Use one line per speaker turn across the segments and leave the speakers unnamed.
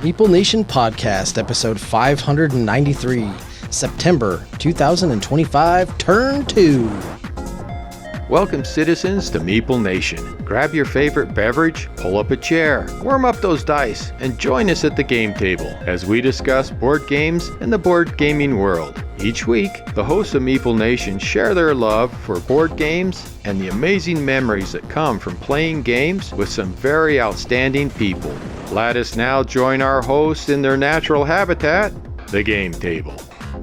Meeple Nation Podcast, episode 593, September 2025, Turn 2.
Welcome, citizens, to Meeple Nation. Grab your favorite beverage, pull up a chair, warm up those dice, and join us at the game table as we discuss board games and the board gaming world. Each week, the hosts of Meeple Nation share their love for board games and the amazing memories that come from playing games with some very outstanding people. Let us now join our hosts in their natural habitat, the game table.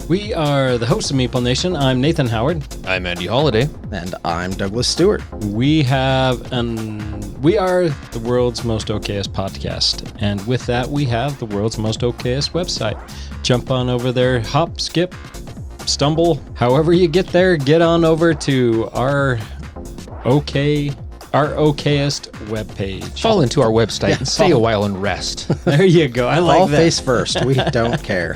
We are the hosts of Meeple Nation. I'm Nathan Howard.
I'm Andy Holliday.
And I'm Douglas Stewart.
We are the world's most okayest podcast. And with that, we have the world's most okayest website. Jump on over there, hop, skip, stumble, however you get there, get on over to our okayest webpage.
Fall into our website and stay a while and rest.
There you go. I like
All
that.
face first. We don't care.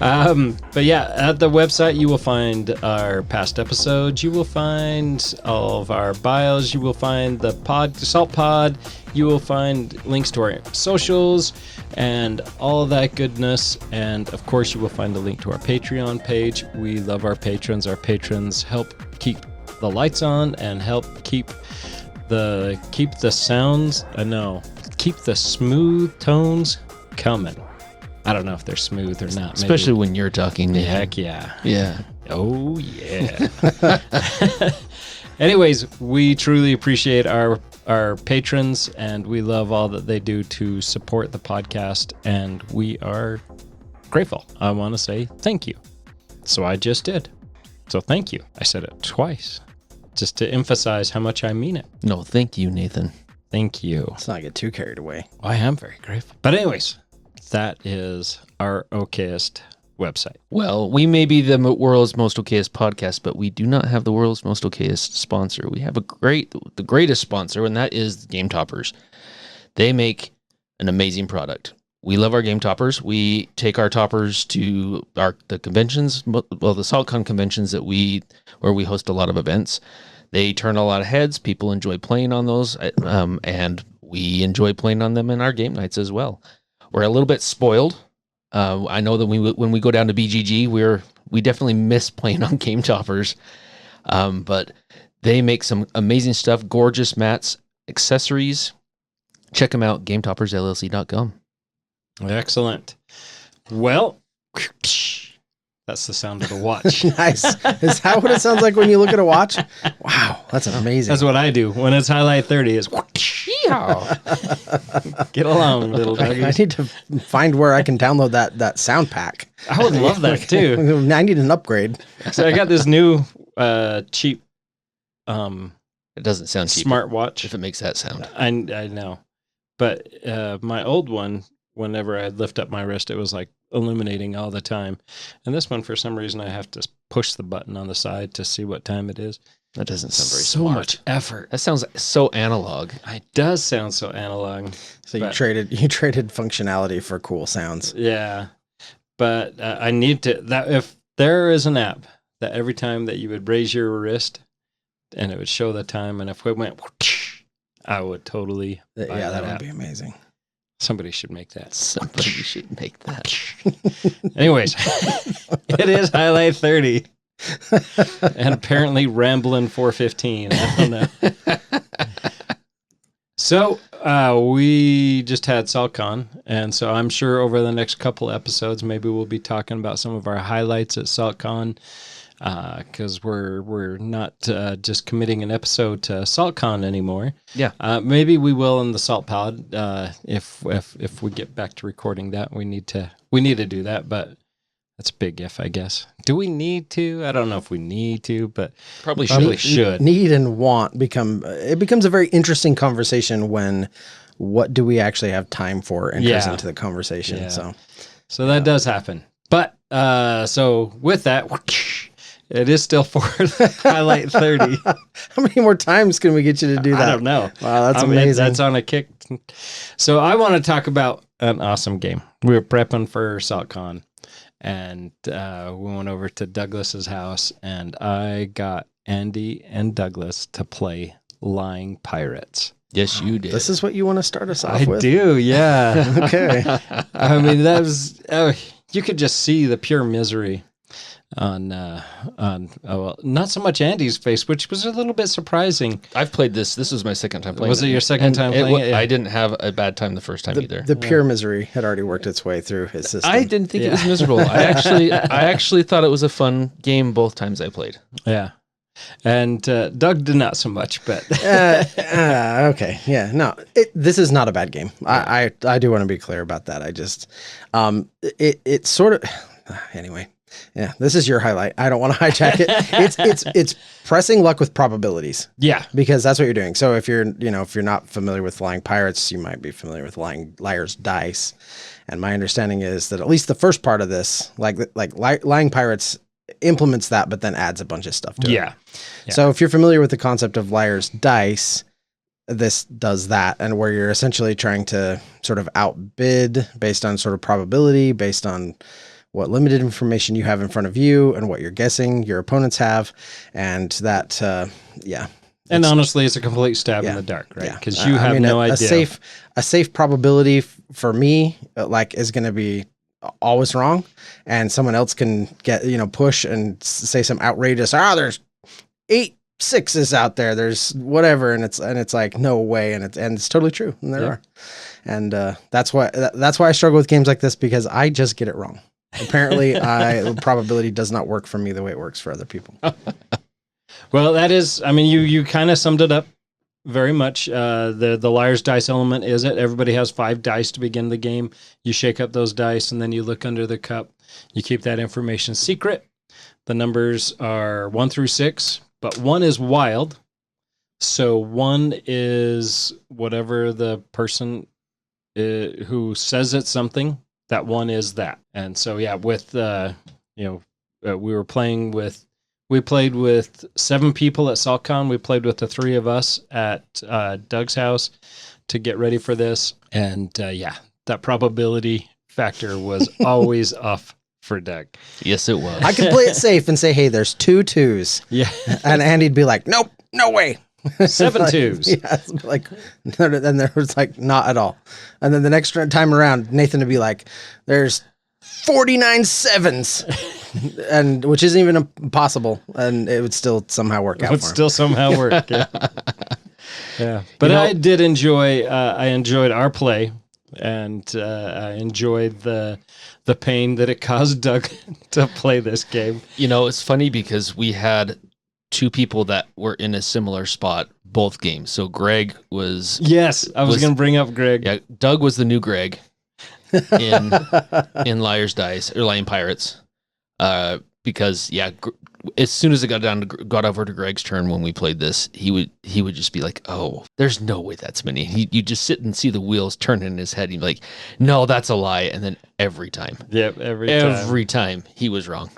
But yeah, at the website, you will find our past episodes. You will find all of our bios. You will find the SaltPOD. You will find links to our socials and all of that goodness. And of course, you will find a link to our Patreon page. We love our patrons. Our patrons help keep the lights on and help keep the sounds. Keep the smooth tones coming. I don't know if they're smooth or not.
Especially when you're talking.
Heck yeah.
Yeah.
Oh, yeah. Anyways, we truly appreciate our patrons, and we love all that they do to support the podcast, and we are grateful. I want to say thank you. So I just did. So thank you. I said it twice, just to emphasize how much I mean it.
No, thank you, Nathan.
Thank you.
Let's not get too carried away.
I am very grateful. But anyways, that is our Okayest website.
Well, we may be the world's most okayest podcast, but we do not have the world's most okayest sponsor. We have the greatest sponsor, and that is Game Toppers. They make an amazing product. We love our Game Toppers. We take our toppers to the conventions, the SaltCON conventions where we host a lot of events. They turn a lot of heads. People enjoy playing on those, and we enjoy playing on them in our game nights as well. We're a little bit spoiled. I know that when we go down to BGG, we definitely miss playing on Game Toppers, but they make some amazing stuff, gorgeous mats, accessories. Check them out, GameToppersLLC.com.
Excellent. Well, that's the sound of the watch.
Nice. Is that what it sounds like when you look at a watch? Wow, that's amazing.
That's what I do when it's highlight 30. Is get along, little doggies.
I need to find where I can download that sound pack.
I would love that too.
I need an upgrade.
So I got this new cheap
It doesn't sound cheap
smartwatch.
if it makes that sound.
I know, but my old one, whenever I'd lift up my wrist, it was like illuminating all the time. And this one, for some reason, I have to push the button on the side to see what time it is.
That doesn't sound very
so
smart.
much effort.
That sounds so analog.
It does sound so analog.
So you traded functionality for cool sounds.
Yeah, but I need to. That if there is an app that every time that you would raise your wrist and it would show the time, and if it went, I would totally.
Yeah, that would
app.
be amazing.
Somebody should make that.
Somebody should make that.
Anyways, it is highlight 30. And apparently rambling 415. I don't know. So we just had SaltCON, and so I'm sure over the next couple episodes, maybe we'll be talking about some of our highlights at SaltCON, because we're not just committing an episode to SaltCON anymore.
Yeah.
Maybe we will in the SaltPOD if we get back to recording that. We need to do that, but that's a big if, I guess. Do we need to? I don't know if we need to, but
Probably
should.
Need and want becomes a very interesting conversation when what do we actually have time for enters into the conversation.
Yeah. So that does happen. But so with that, it is still for highlight 30.
How many more times can we get you to do that?
I don't know.
Wow, that's amazing.
That's on a kick. So I want to talk about an awesome game. We were prepping for SaltCON, and we went over to Douglas's house, and I got Andy and Douglas to play Lying Pirates.
Yes, you did.
This is what you want to start us off
I
with?
do, yeah.
Okay.
I mean, that was you could just see the pure misery on not so much Andy's face, which was a little bit surprising.
I've played this. This was my second time playing.
Was it your second time playing it? Yeah.
I didn't have a bad time the first time either.
The pure misery had already worked its way through his system.
I didn't think it was miserable. I actually thought it was a fun game both times I played.
Yeah. And Doug did not so much, but
okay, yeah, no, this is not a bad game. I do want to be clear about that. I just, it sort of, anyway, yeah, this is your highlight. I don't want to hijack it. It's pressing luck with probabilities.
yeah,
Because that's what you're doing. So if you're not familiar with Lying Pirates, you might be familiar with Liar's Dice. And my understanding is that at least the first part of this, Lying Pirates implements that, but then adds a bunch of stuff to it.
yeah.
So if you're familiar with the concept of Liar's Dice, this does that, and where you're essentially trying to sort of outbid based on sort of probability, based on what limited information you have in front of you and what you're guessing your opponents have. And that,
And honestly, it's a complete stab in the dark, right? Because you have no idea.
A safe probability for me, is going to be always wrong, and someone else can get, push and say some outrageous, there's 8 6s out there, there's whatever, and it's like, no way, and it's totally true, and there are. And that's why I struggle with games like this, because I just get it wrong. Apparently probability does not work for me the way it works for other people.
Well, that is, I mean, you kind of summed it up very much. The Liar's Dice element is it. Everybody has 5 dice to begin the game. You shake up those dice, and then you look under the cup. You keep that information secret. The numbers are 1 through 6, but 1 is wild. So 1 is whatever the person who says it's something, that 1 is that. And so, with, we played with 7 people at SaltCON. We played with the 3 of us at Doug's house to get ready for this. And that probability factor was always off for Doug.
Yes, it was.
I could play it safe and say, hey, there's 2 2s.
Yeah.
And Andy'd be like, nope, no way.
7 2s.
Yeah, and there was not at all. And then the next time around, Nathan would be like, there's 49 7s, and which isn't even possible, and it would still somehow work out. It would
still somehow work. Yeah. Yeah. But I did enjoy. I enjoyed our play, and I enjoyed the pain that it caused Doug to play this game.
It's funny because we had 2 people that were in a similar spot both games. So Greg was.
Yes, I was going to bring up Greg.
Yeah, Doug was the new Greg in Liar's Dice or Lying Pirates, because as soon as it got over to Greg's turn when we played this, he would just be like, oh, there's no way that's many. You just sit and see the wheels turn in his head. He'd be like, no, that's a lie. And then every time, every time he was wrong.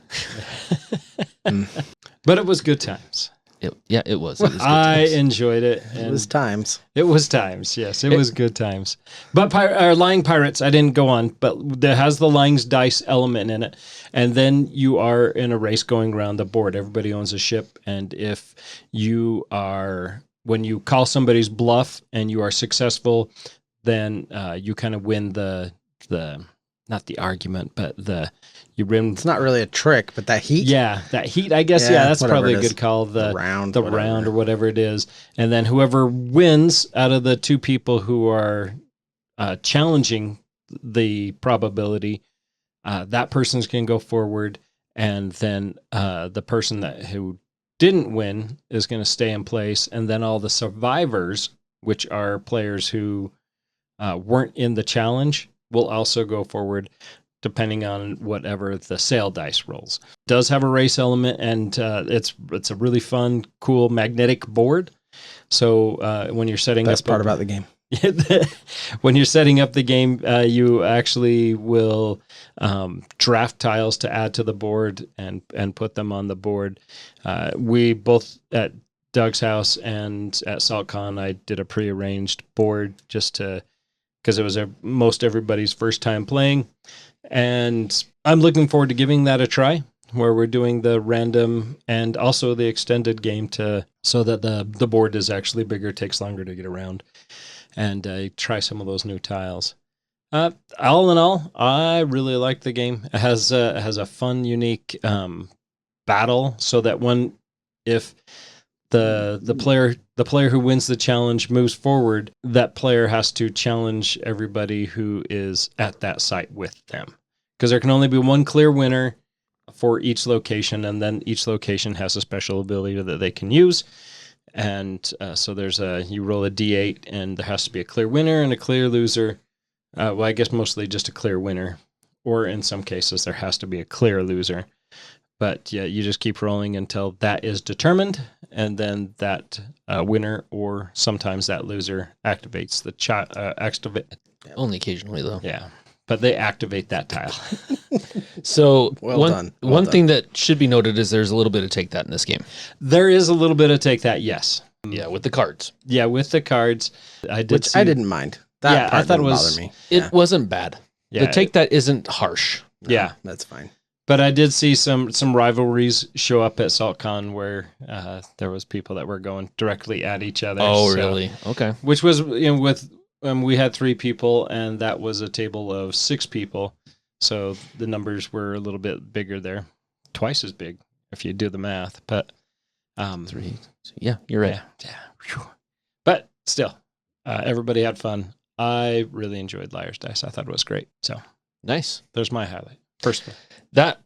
But it was good times.
It was.
I enjoyed it.
It was times.
It was times. Yes, it was good times. But Lying Pirates, I didn't go on, but there has the Lying's Dice element in it. And then you are in a race going around the board. Everybody owns a ship. And if you are, when you call somebody's bluff and you are successful, then you kind of win the not the argument, but you win.
It's not really a trick, but that heat.
Yeah, that heat, I guess. Yeah, that's probably a good call. The round or whatever it is. And then whoever wins out of the 2 people who are challenging the probability, that person's going to go forward. And then the person who didn't win is going to stay in place. And then all the survivors, which are players who weren't in the challenge, will also go forward, depending on whatever the sale dice rolls. It does have a race element, and it's a really fun, cool magnetic board. So when you're setting
up... Best part about the game.
When you're setting up the game, you actually will draft tiles to add to the board and put them on the board. We both, at Doug's house and at SaltCON, I did a prearranged board because it was most everybody's first time playing. And I'm looking forward to giving that a try. where we're doing the random and also the extended game so that the board is actually bigger, takes longer to get around, and try some of those new tiles. All in all, I really like the game. It has a fun, unique battle, so that if the player who wins the challenge moves forward, that player has to challenge everybody who is at that site with them, because there can only be one clear winner for each location, and then each location has a special ability that they can use. And so you roll a d8, and there has to be a clear winner and a clear loser. Well, I guess mostly just a clear winner, or in some cases there has to be a clear loser. But yeah, you just keep rolling until that is determined, and then that winner or sometimes that loser activates the
Only occasionally, though.
Yeah, but they activate that tile.
So
Well
one
done.
thing that should be noted is there's a little bit of take that in this game.
There is a little bit of take that, yes.
Yeah, with the cards.
Yeah, with the cards, I
didn't mind. That
Yeah, I
part
thought it
didn't
was-
bother me.
It wasn't bad.
Yeah,
the take that isn't harsh.
Yeah,
That's fine.
but I did see some rivalries show up at SaltCON where there was people that were going directly at each other.
Oh,
so-
really? Okay.
Which was with we had 3 people, and that was a table of 6 people, so the numbers were a little bit bigger there, twice as big if you do the math. But
3. So, yeah, you're right.
yeah. Whew. But still, everybody had fun. I really enjoyed Liar's Dice. I thought it was great. So
Nice.
there's my highlight. Personally.
That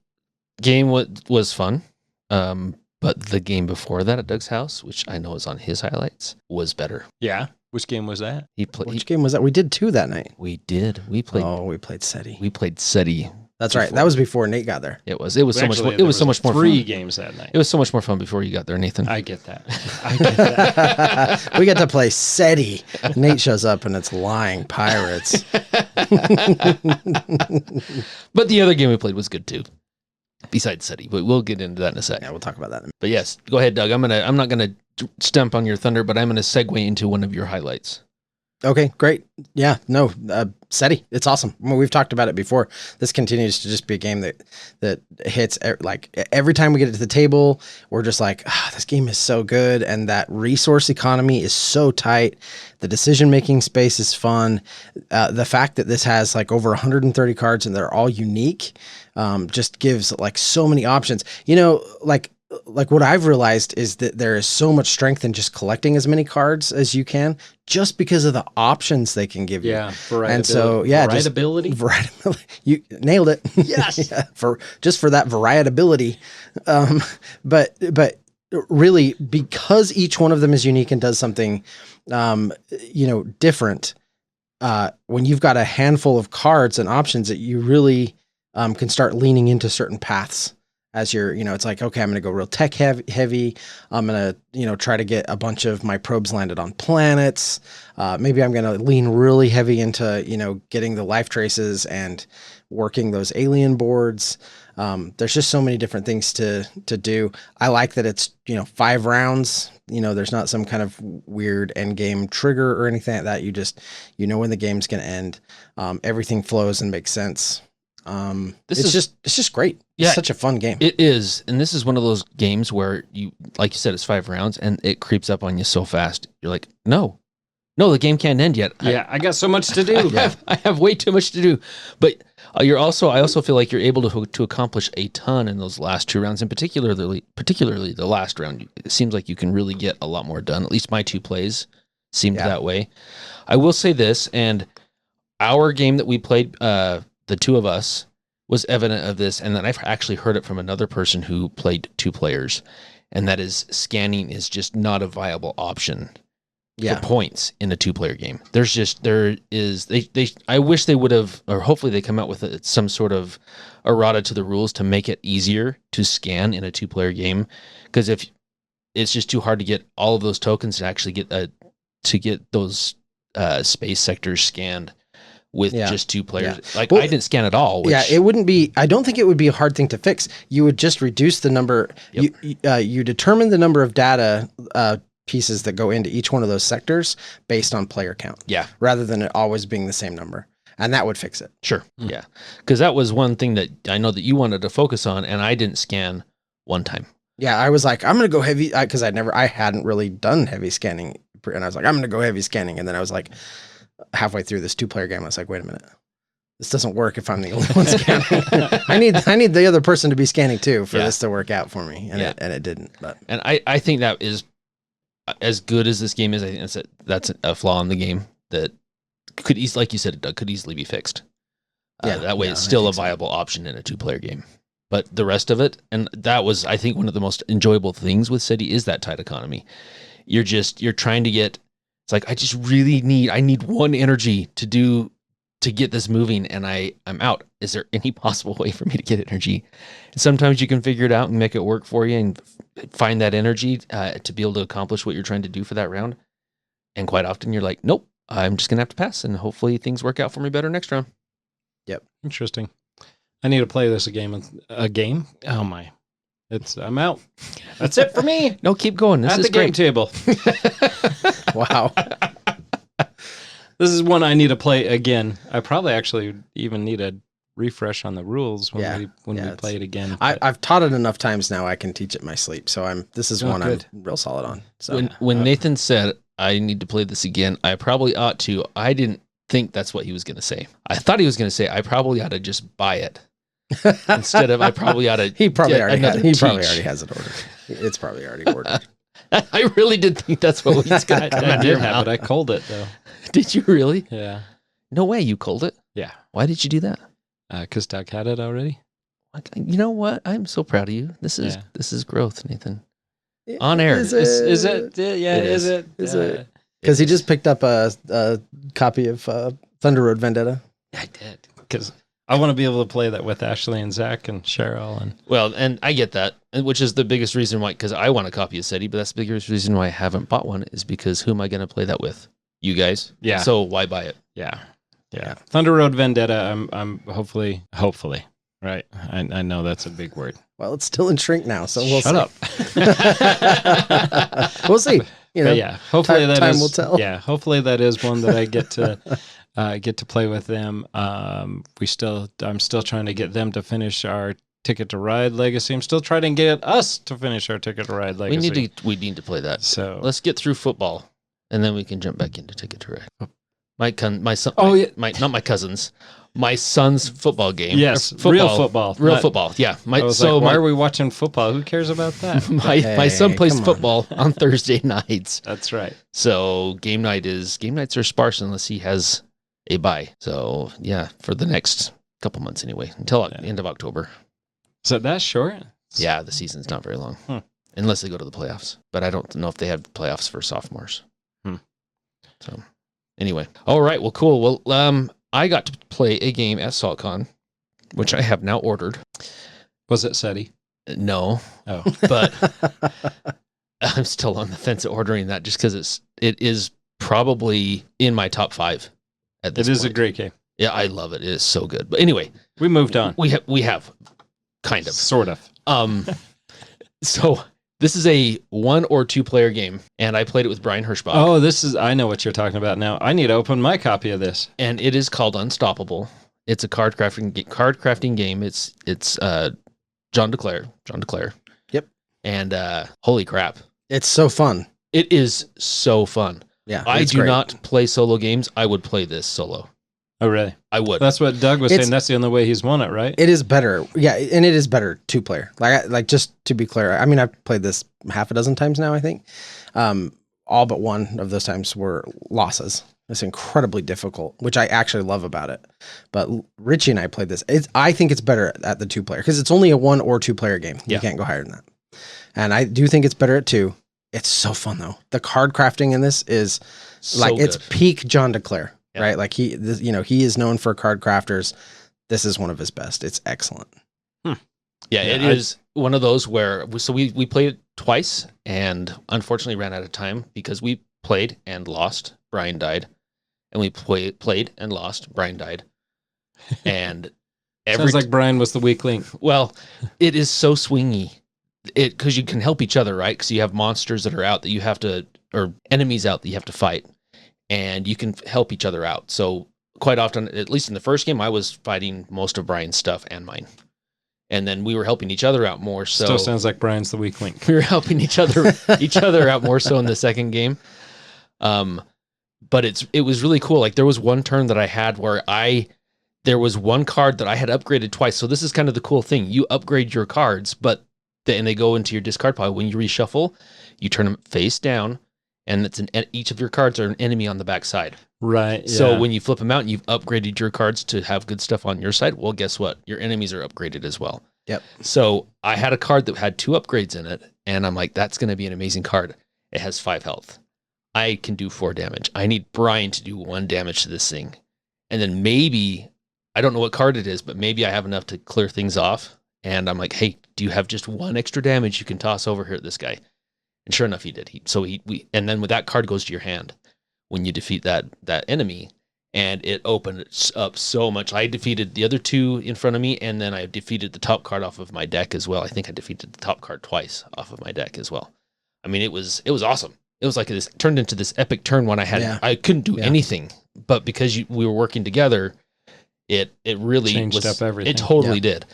game was fun. But the game before that at Doug's house, which I know is on his highlights, was better.
Yeah. Which game was that?
Which game was that? We did 2 that night.
We did. We played
SETI.
we played SETI.
That's right. That was before Nate got there.
It was so much
Actually,
more,
there
it was so much more
3
fun.
games that night.
It was so much more fun before you got there, Nathan.
I get that. I get that.
We get to play SETI. Nate shows up and it's lying pirates.
But the other game we played was good too. Besides SETI, but we'll get into that in a sec.
Yeah, we'll talk about that.
But yes, go ahead, Doug. I'm not gonna stamp on your thunder, but I'm gonna segue into one of your highlights.
Okay, great. Yeah, no, SETI, it's awesome. I mean, we've talked about it before. This continues to just be a game that hits like every time we get it to the table, we're just like, this game is so good, and that resource economy is so tight. The decision-making space is fun. The fact that this has like over 130 cards and they're all unique just gives like so many options. You know, like what I've realized is that there is so much strength in just collecting as many cards as you can, just because of the options they can give you.
Yeah.
And so, yeah, just variability. You nailed it.
Yes.
Yeah, for that variability. But really, because each one of them is unique and does something, different. When you've got a handful of cards and options, that you really can start leaning into certain paths. As you're, it's like, okay, I'm going to go real tech heavy. I'm going to, try to get a bunch of my probes landed on planets. Maybe I'm going to lean really heavy into, getting the life traces and working those alien boards. There's just so many different things to do. I like that it's, 5 rounds. There's not some kind of weird end game trigger or anything like that. You just, when the game's going to end. Everything flows and makes sense. It's just great.
Yeah,
it's such a fun game.
It is. And this is one of those games where you, like you said, it's 5 rounds and it creeps up on you so fast. You're like, no, the game can't end yet.
Yeah. I got so much to do.
I have way too much to do. But I also feel like you're able to accomplish a ton in those last 2 rounds, and particularly the last round. It seems like you can really get a lot more done. At least my 2 plays seemed that way. I will say this, and our game that we played, the 2 of us, was evident of this, and then I've actually heard it from another person who played 2 players, and that is scanning is just not a viable option for points in a 2-player game. I wish they would have, or hopefully they come out with some sort of errata to the rules to make it easier to scan in a 2-player game, because if it's just too hard to get all of those tokens to actually get those space sectors scanned with just 2 players.
Yeah.
Like, I didn't scan at all.
I don't think it would be a hard thing to fix. You would just reduce the number.
Yep.
You determine the number of data pieces that go into each one of those sectors based on player count.
Yeah.
Rather than it always being the same number. and that would fix it.
Sure. Yeah. Because that was one thing that I know that you wanted to focus on, and I didn't scan one time.
Yeah, I was like, I'm gonna go heavy because I hadn't really done heavy scanning, and I was like, I'm gonna go heavy scanning, and then I was like, halfway through this 2-player game, I was like, wait a minute, this doesn't work if I'm the only one scanning. I need the other person to be scanning too for this to work out for me, and it didn't. But
And I think that is as good as this game is. I think that's a flaw in the game that could easily, like you said, Doug, could easily be fixed. That way, it's still a viable option in a 2-player game. But the rest of it, and that was, I think, one of the most enjoyable things with SETI is that tight economy. You're trying to get, it's like, I need one energy to get this moving, and I'm out. Is there any possible way for me to get energy? And sometimes you can figure it out and make it work for you and find that energy to be able to accomplish what you're trying to do for that round. And quite often you're like, nope, I'm just going to have to pass, and hopefully things work out for me better next round.
Yep.
Interesting. I need to play this a game. Oh my. I'm out. That's it for me.
No, keep going. This
At
is
the game
great.
table.
wow.
This is one I need to play again. I probably actually even need a refresh on the rules when we play it again.
I've taught it enough times now I can teach it in my sleep. So this is one
good.
I'm real solid on. So
When Nathan said I need to play this again, I probably ought to. I didn't think that's what he was going to say. I thought he was going to say I probably ought to just buy it. Instead of I probably ought to.
He probably already
teach.
has it ordered. It's probably already ordered.
I really did think that's what he's got.
I did have it. I culled it though.
Did you really?
Yeah.
No way, you culled it?
Yeah.
Why did you do that?
Because Doug had it already.
You know what? I'm so proud of you. This is growth, Nathan. On air.
Is
it? Yeah. Is it?
Because he just picked up a copy of Thunder Road Vendetta.
I did. Because I want to be able to play that with Ashley and Zach and Cheryl.
And I get that, which is the biggest reason why, because I want a copy of SETI, but that's the biggest reason why I haven't bought one is because who am I going to play that with? You guys?
Yeah.
So why buy it?
Yeah. Thunder Road Vendetta, I'm hopefully, right? I know that's a big word.
Well, it's still in shrink now, so we'll
Shut
see. up. We'll see.
Hopefully
time will tell.
Yeah, hopefully that is one that I get to play with them. I'm still trying to get them to finish our Ticket to Ride Legacy. I'm still trying to get us to finish our Ticket to Ride Legacy.
We need to play that.
So
let's get through football, and then we can jump back into Ticket to Ride. My son. Not my cousins. My son's football game.
Yes, real football.
Yeah.
Why are we watching football? Who cares about that?
My son plays football on Thursday nights.
That's right.
So game nights are sparse unless he has a bye. So yeah, for the next couple months anyway, until the end of October.
So that's short.
Yeah, the season's not very long, unless they go to the playoffs. But I don't know if they have playoffs for sophomores. So anyway, all right. Well, cool. Well, I got to play a game at SaltCON, which I have now ordered.
Was it SETI?
No.
Oh,
but I'm still on the fence at ordering that just because it is probably in my top 5 at this point. It is
a great game.
Yeah, I love it. It is so good. But anyway,
we moved on.
We have kind of.
Sort of.
So this is a 1 or 2 player game, and I played it with Brian Hirschbach.
Oh, I know what you're talking about now. I need to open my copy of this.
And it is called Unstoppable. It's a card crafting game. It's John DeClaire.
Yep.
And holy crap.
It's so fun.
It is so fun.
Yeah.
I do not play solo games. I would play this solo.
Oh, really?
I would.
That's what Doug was saying. That's the only way he's won it, right?
It is better. Yeah, and it is better 2-player. Like just to be clear, I mean, I've played this half a dozen times now, I think. All but one of those times were losses. It's incredibly difficult, which I actually love about it. But Richie and I played this. I think it's better at the 2-player because it's only a 1 or 2-player game. You can't go higher than that. And I do think it's better at 2. It's so fun though. The card crafting in this is it's peak John DeClaire. Yeah. Right, like he is known for card crafters. This is one of his best. It's excellent.
Yeah, it is one of those where we played it twice, and unfortunately ran out of time because we played and lost. Brian died, and we played and lost. Brian died, and
sounds like Brian was the weak link.
Well, it is so swingy. Because you can help each other, right? Because you have monsters that are out that you have to, or enemies out that you have to fight. And you can help each other out. So quite often, at least in the first game, I was fighting most of Brian's stuff and mine. And then we were helping each other out more. So
Still sounds like Brian's the weak link.
we were helping each other out more so in the second game. But it was really cool. Like there was one turn that I had where there was one card that I had upgraded twice. So this is kind of the cool thing. You upgrade your cards, and they go into your discard pile. When you reshuffle, you turn them face down, and each of your cards are an enemy on the back side.
Right. Yeah.
So when you flip them out and you've upgraded your cards to have good stuff on your side, well, guess what? Your enemies are upgraded as well.
Yep.
So I had a card that had 2 upgrades in it, and I'm like, that's going to be an amazing card. It has 5 health. I can do 4 damage. I need Brian to do 1 damage to this thing. And then maybe, I don't know what card it is, but maybe I have enough to clear things off. And I'm like, hey, do you have just 1 extra damage you can toss over here at this guy? And sure enough, he did. And then when that card goes to your hand, when you defeat that enemy, and it opens up so much. I defeated the other 2 in front of me, and then I defeated the top card off of my deck as well. I think I defeated the top card twice off of my deck as well. I mean, it was awesome. It was like this turned into this epic turn when I couldn't do anything, but because we were working together, it really
changed up everything.
It totally did,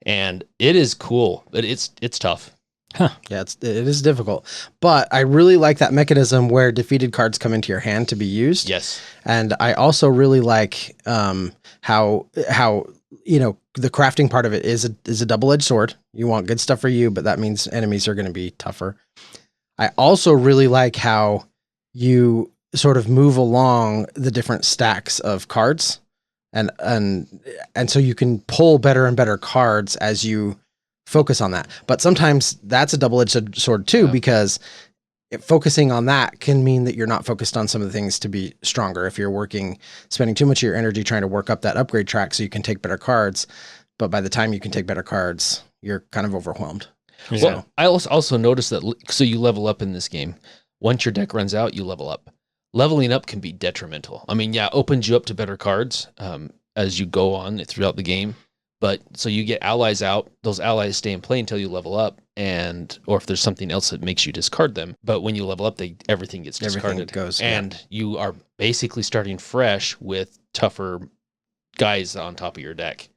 and it is cool, but it's tough.
Huh. Yeah, it is difficult, but I really like that mechanism where defeated cards come into your hand to be used.
Yes,
and I also really like how the crafting part of it is a double-edged sword. You want good stuff for you, but that means enemies are going to be tougher. I also really like how you sort of move along the different stacks of cards, and so you can pull better and better cards as you focus on that. But sometimes that's a double-edged sword too, because focusing on that can mean that you're not focused on some of the things to be stronger. If you're spending too much of your energy trying to work up that upgrade track so you can take better cards, but by the time you can take better cards, you're kind of overwhelmed.
Yeah. Well, I also noticed that, so you level up in this game. Once your deck runs out, you level up. Leveling up can be detrimental. I mean, yeah, it opens you up to better cards as you go on throughout the game. But so you get allies out, those allies stay in play until you level up, or if there's something else that makes you discard them. But when you level up, everything gets discarded. You are basically starting fresh with tougher guys on top of your deck,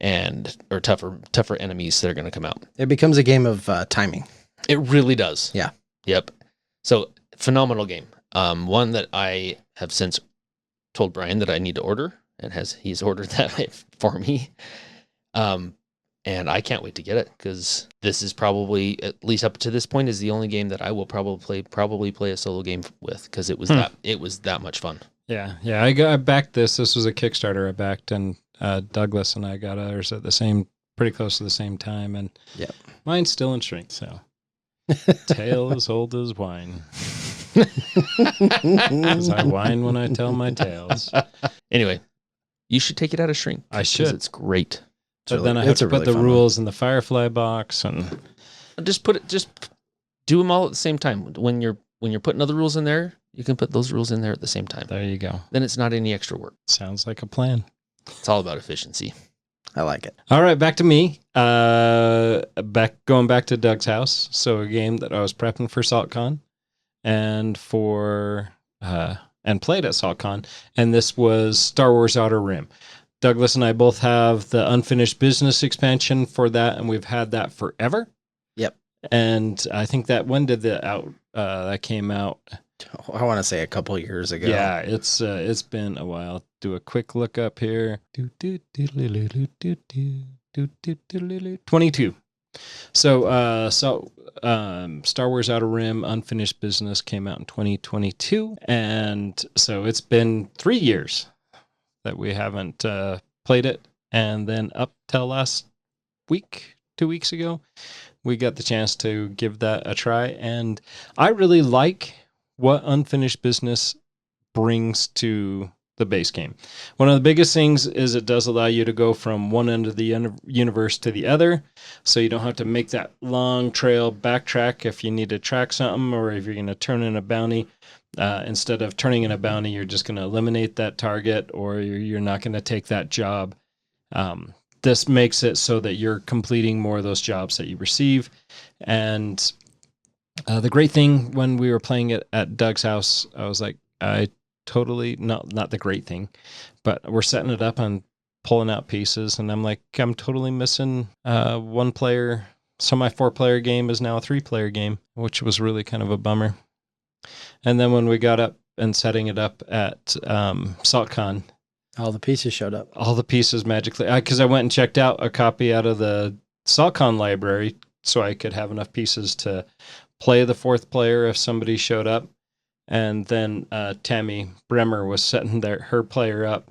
or tougher enemies that are going to come out.
It becomes a game of timing.
It really does.
Yeah.
Yep. So phenomenal game. One that I have since told Brian that I need to order. And he's ordered that for me. And I can't wait to get it, because this is probably, at least up to this point, is the only game that I will probably play a solo game with, because it was that much fun.
Yeah. I backed this. This was a Kickstarter I backed, and Douglas and I got ours at pretty close to the same time, and mine's still in shrink. So tale as old as wine. Because I whine when I tell my tales.
Anyway. You should take it out of shrink.
I should.
It's great.
But then I have to put the rules in the Firefly box, and
just do them all at the same time. When you're putting other rules in there, you can put those rules in there at the same time.
There you go.
Then it's not any extra work.
Sounds like a plan.
It's all about efficiency.
I like it.
All right, back to me. Going back to Doug's house. So a game that I was prepping for SaltCON and played at SaltCON, and this was Star Wars Outer Rim. Douglas and I both have the Unfinished Business expansion for that, and we've had that forever.
Yep.
And I think when did that came out?
I want to say a couple years ago.
Yeah, it's been a while. Do a quick look up here. 22. So Star Wars Outer Rim Unfinished Business came out in 2022, and so it's been 3 years that we haven't played it, and then up till last week, 2 weeks ago, we got the chance to give that a try, and I really like what Unfinished Business brings to the base game. One of the biggest things is it does allow you to go from one end of the universe to the other, so you don't have to make that long trail backtrack if you need to track something, or if you're going to turn in a bounty. Instead of turning in a bounty, you're just going to eliminate that target, or you're not going to take that job. This makes it so that you're completing more of those jobs that you receive. And the great thing when we were playing it at Doug's house, I was like, I totally not the great thing, but we're setting it up and pulling out pieces, and I'm like, I'm totally missing 1 player. So my 4-player game is now a 3-player game, which was really kind of a bummer. And then when we got up and setting it up at SaltCON,
All the pieces showed up.
all the pieces magically, because I went and checked out a copy out of the SaltCON library so I could have enough pieces to play the 4th player if somebody showed up. And then Tammy Bremer was setting her player up.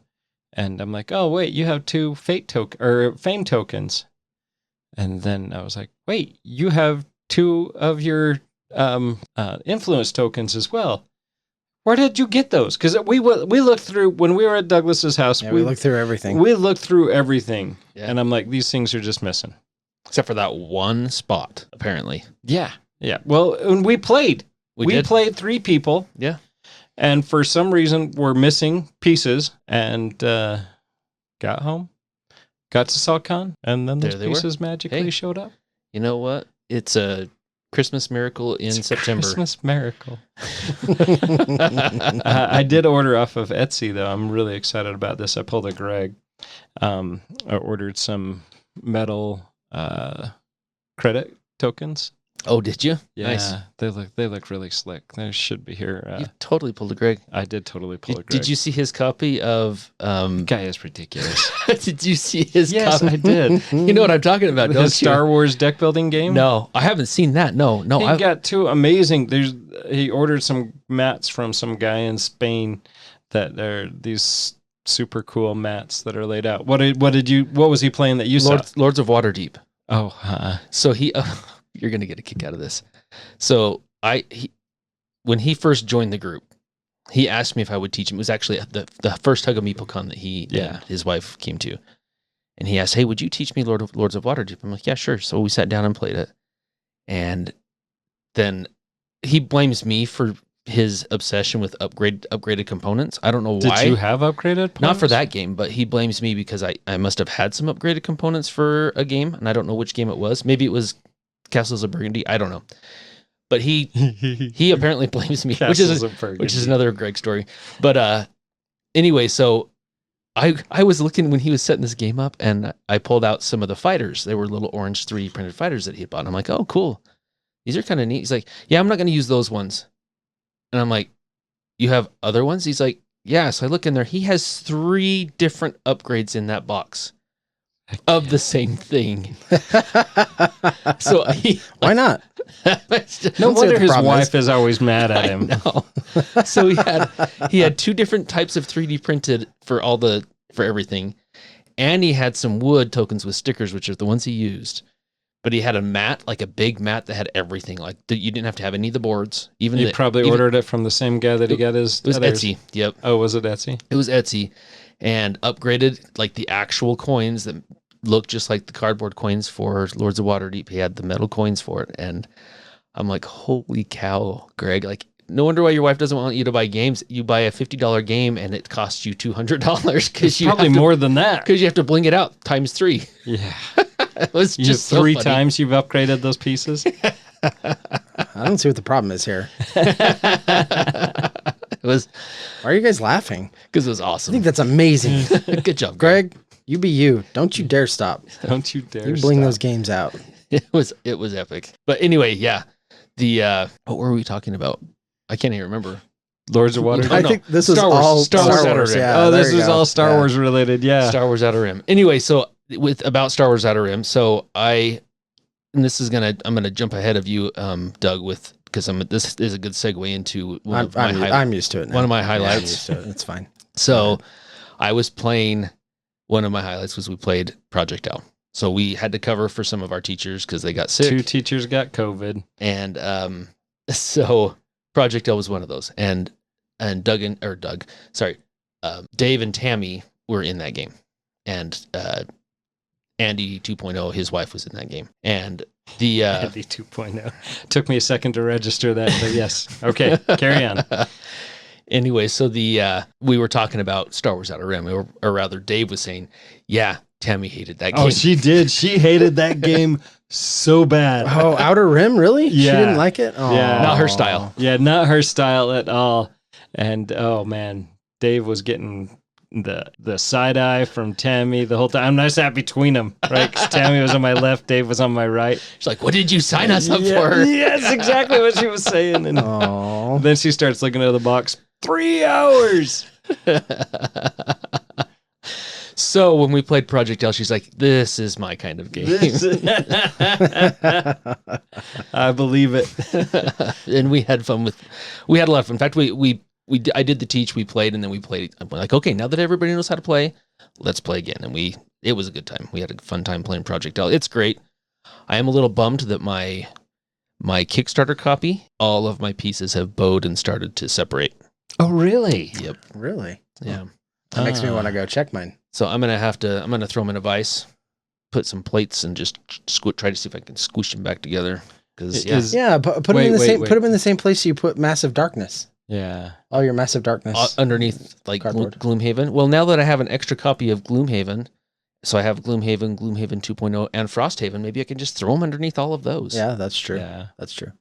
And I'm like, oh, wait, you have 2 fame tokens. And then I was like, wait, you have 2 of your influence tokens as well. Where did you get those? Because we looked through, when we were at Douglas's house,
Yeah, we looked through everything.
We looked through everything.
Yeah.
And I'm like, these things are just missing.
Except for that one spot, apparently.
Yeah. Yeah. Well, and we played. We
did.
played 3 people.
Yeah.
And for some reason, we're missing pieces, and got home, got to SaltCON, and then those
There they were.
pieces magically
Hey.
showed up.
You know what? It's a Christmas miracle in September.
Christmas miracle. I did order off of Etsy, though. I'm really excited about this. I pulled a Greg. I ordered some metal credit tokens.
Oh, did you?
Yeah,
Nice.
they look really slick. They should be here.
You totally pulled a Greg.
I did totally pull a Greg.
Did you see his copy of?
Guy is ridiculous.
Did you see his
Yes,
copy?
I did.
You know what I'm talking about, don't
His Star Wars deck building game.
No, I haven't seen that. No.
He got 2 amazing. He ordered some mats from some guy in Spain that are these super cool mats that are laid out. What was he playing that you saw?
Lords of Waterdeep.
Oh,
So you're gonna get a kick out of this. So when he first joined the group, he asked me if I would teach him. It was actually the first Hug of MeepleCon that he and his wife came to, and he asked, "Hey, would you teach me Lords of Waterdeep?" I'm like, "Yeah, sure." So we sat down and played it, and then he blames me for his obsession with upgraded components. I don't know why.
did you have upgraded?
Not for
points?
that game, but he blames me because I must have had some upgraded components for a game, and I don't know which game it was. Maybe it was Castles of Burgundy. I don't know. But he apparently blames me, which is another Greg story. But anyway, so I was looking when he was setting this game up, and I pulled out some of the fighters. They were little orange 3D printed fighters that he had bought. And I'm like, oh, cool. These are kind of neat. He's like, yeah, I'm not going to use those ones. And I'm like, you have other ones? He's like, yeah. So I look in there. He has 3 different upgrades in that box of the same thing. So
Why not?
No
Don't say what
wonder
the
his
problem
wife is always mad at him.
No. So he had 2 different types of 3D printed for everything, and he had some wood tokens with stickers, which are the ones he used. But he had a mat, like a big mat that had everything. Like you didn't have to have any of the boards.
He probably ordered it from the same guy that he got his.
It was
others.
Etsy. Yep.
Oh, was it Etsy?
It was Etsy, and upgraded like the actual coins that looked just like the cardboard coins for Lords of Waterdeep. He had the metal coins for it, and I'm like, holy cow, Greg! Like, no wonder why your wife doesn't want you to buy games. You buy a $50 game, and it costs you $200 because you
Probably more than that.
because you have to bling it out times 3.
Yeah.
It was
You
just
3
so funny.
times you've upgraded those pieces.
I don't see what the problem is here.
It was
Why are you guys laughing?
because it was
I
awesome.
think that's amazing.
Good job, Greg.
Greg, you be you. Don't you dare stop.
Don't you dare.
You bling
stop.
those games out.
It was epic. But anyway, yeah. The what were we talking about? I can't even remember.
Lords of Water.
Oh,
I
no.
think this was
Star Wars.
all
Star Wars
Star
Outer
Wars.
Rim.
Yeah,
Oh,
there
this
you
was
go.
all Star
Yeah.
Wars related. Yeah.
Star Wars Outer Rim. Anyway, so about Star Wars Outer Rim, so I'm gonna jump ahead of you, Doug, because this is a good segue into
I'm used to it now.
one of my
Yeah, I'm
highlights.
used to it. It's fine.
So I was playing. One of my highlights was we played Project L. So we had to cover for some of our teachers because they got sick.
2 teachers got COVID.
And so Project L was one of those. And Dave and Tammy were in that game. And Andy 2.0, his wife, was in that game. And the
Andy 2.0. Took me a second to register that, but yes. Okay, carry on.
Anyway, so we were talking about Star Wars Outer Rim, or rather, Dave was saying, "Yeah, Tammy hated that game."
Oh, she did. She hated that game so bad.
Oh, Outer Rim, really? She
Yeah.
didn't like it? Oh.
Yeah.
Not her style.
Yeah, not her style at all. And oh man, Dave was getting the side eye from Tammy the whole time. I sat between them, right? 'Cause Tammy was on my left, Dave was on my right.
She's like, "What did you sign us up
Yeah,
for?"
yes, exactly what she was saying. And
Aww.
then she starts looking at the box. 3 hours.
So when we played Project L, she's like, "This is my kind of game,"
I believe it.
and we had a lot of fun. In fact, I did the teach, we played, and then we played. I'm like, okay, now that everybody knows how to play, let's play again. And it was a good time. We had a fun time playing Project L. It's great. I am a little bummed that my Kickstarter copy, all of my pieces have bowed and started to separate.
Oh, really?
Yep.
Really?
Yeah.
That makes me want to go check mine.
So I'm gonna throw them in a vise, put some plates, and just try to see if I can squish them back together. Because
Put them in the same. Put them in the same place you put Massive Darkness.
Yeah.
All your Massive Darkness
underneath like
cardboard.
Gloomhaven. Well, now that I have an extra copy of Gloomhaven, so I have Gloomhaven 2.0, and Frosthaven, maybe I can just throw them underneath all of those.
Yeah, that's true.
Yeah.
That's true.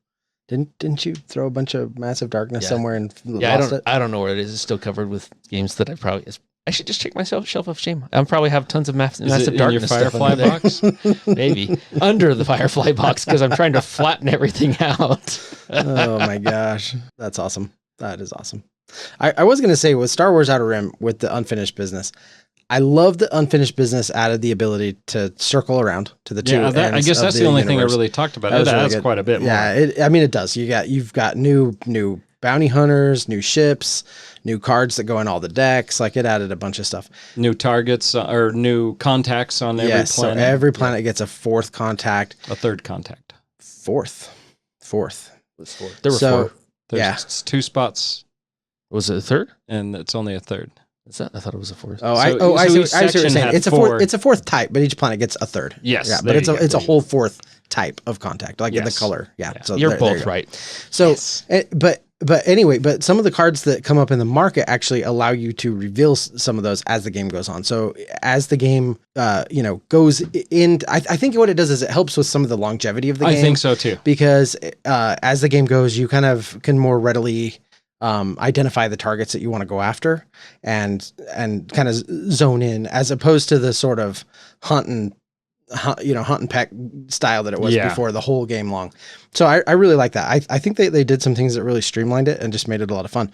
Didn't you throw a bunch of Massive Darkness somewhere and
Yeah,
lost it?
I don't know where it is. It's still covered with games that I should just check my shelf of shame. I probably have tons of Massive
in
Darkness
your
stuff
Firefly
under there.
box?
Maybe under the Firefly box because I'm trying to flatten everything out.
Oh my gosh, that's awesome. That is awesome. I was going to say with Star Wars Outer Rim with the unfinished business, I love the unfinished business added the ability to circle around to the two ends.
I guess that's the only thing I really talked about. That adds quite a bit more.
Yeah, it does. You've got new bounty hunters, new ships, new cards that go in all the decks. Like it added a bunch of stuff.
New targets or new contacts on every planet.
So every planet gets a fourth contact.
A third contact.
Fourth.
There were four.
There's 2 spots.
Was it a third?
And it's only a third.
Is that? I thought it was a fourth.
I see what you're saying. It's a fourth type, but each planet gets a third.
Yes.
Yeah, but it's a whole fourth type of contact, like the color. Yeah. So
you're both right.
So, but anyway, but some of the cards that come up in the market actually allow you to reveal some of those as the game goes on. So as the game, goes in, I think what it does is it helps with some of the longevity of the game.
I think so too.
Because as the game goes, you kind of can more readily identify the targets that you want to go after and kind of zone in, as opposed to the sort of hunt and peck style that it was before the whole game long. So I really like that. I think they did some things that really streamlined it and just made it a lot of fun.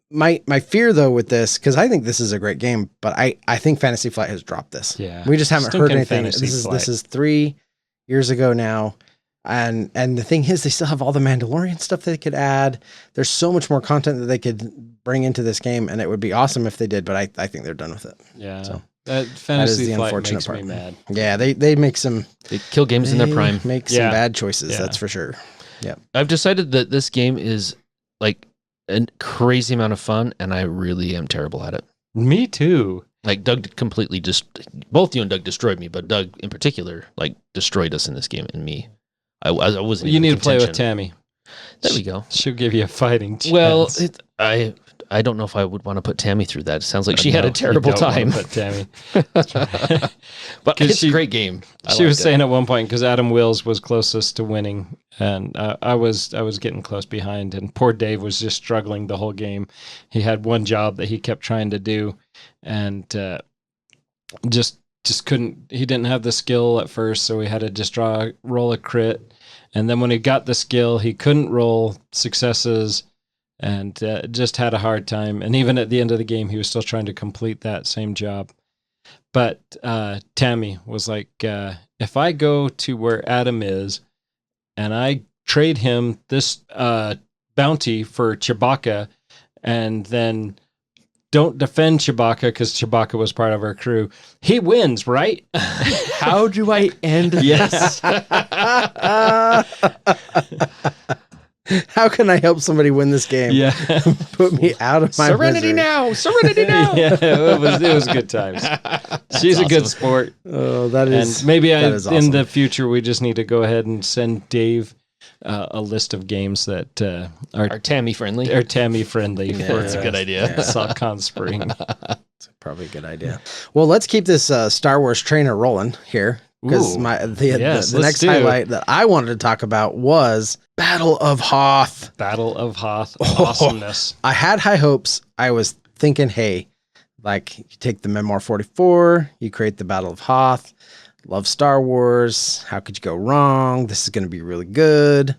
My fear though with this, because I think this is a great game, but I think Fantasy Flight has dropped this.
Yeah.
We just haven't heard anything.
Fantasy Flight.
This is 3 years ago now. And the thing is, they still have all the Mandalorian stuff they could add. There's so much more content that they could bring into this game, and it would be awesome if they did, but I think they're done with it.
Yeah.
So
that Fantasy Flight makes me mad.
Yeah, they make some...
They kill games in their prime.
Make some bad choices, that's for sure. Yeah.
I've decided that this game is like a crazy amount of fun, and I really am terrible at it.
Me too.
Like Doug completely both you and Doug destroyed me, but Doug in particular, like destroyed us in this game and me. I wasn't.
You need to play with Tammy.
There we go.
She'll give you a fighting chance.
Well, I don't know if I would want to put Tammy through that. It sounds like she had a terrible time.
Put Tammy.
But it's a great game.
She was saying at one point, because Adam Wills was closest to winning, and I was getting close behind, and poor Dave was just struggling the whole game. He had one job that he kept trying to do, and just couldn't. He didn't have the skill at first, so he had to just roll a crit, and then when he got the skill, he couldn't roll successes, and just had a hard time. And even at the end of the game, he was still trying to complete that same job. But Tammy was like, if I go to where Adam is, and I trade him this bounty for Chewbacca, and then don't defend Chewbacca because Chewbacca was part of our crew, he wins, right?
How do I end
Yes.
How can I help somebody win this game?
Yeah.
Put me out of my
Serenity
misery.
now. Serenity now.
Yeah, it was good times. She's a good sport.
Oh, that is.
And maybe
that is
in
awesome.
the future, we just need to go ahead and send Dave a list of games that
Are Tammy friendly?
are Tammy friendly.
Yeah,
for
that's a good idea.
SaltCON Spring.
It's probably a good idea. Well, let's keep this Star Wars trainer rolling here. because
Ooh.
the
Yes,
the
let's
next
do.
highlight that I wanted to talk about was Battle of Hoth.
Battle of Hoth. Awesomeness.
I had high hopes. I was thinking, hey, like you take the Memoir 44, you create the Battle of Hoth. Love Star Wars. How could you go wrong? This is going to be really good.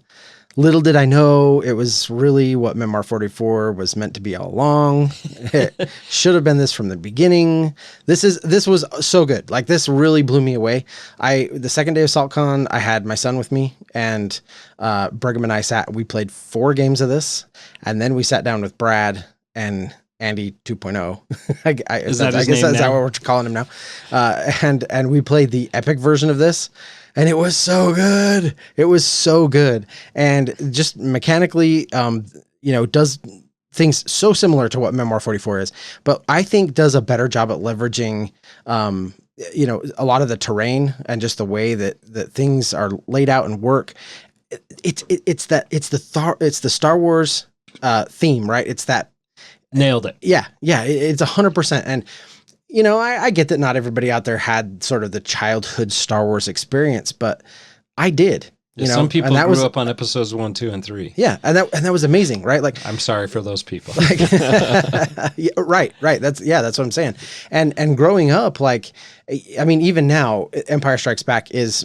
Little did I know it was really what Memoir 44 was meant to be all along. It should have been this from the beginning. This was so good. Like this really blew me away. The second day of SaltCON, I had my son with me, and Brigham and I we played 4 games of this, and then we sat down with Brad and Andy 2.0. I guess that's what we're calling him now. And we played the epic version of this. And it was so good. It was so good. And just mechanically, does things so similar to what Memoir 44 is, but I think does a better job at leveraging, a lot of the terrain and just the way that things are laid out and work. It's the Star Wars theme, right? It's that.
Nailed it.
Yeah. It's 100%. And I get that not everybody out there had sort of the childhood Star Wars experience, but I did.
Some people grew up on episodes 1, 2, and 3.
Yeah, and that was amazing, right? Like,
I'm sorry for those people.
Yeah, right. That's what I'm saying. And growing up, like, I mean, even now, Empire Strikes Back is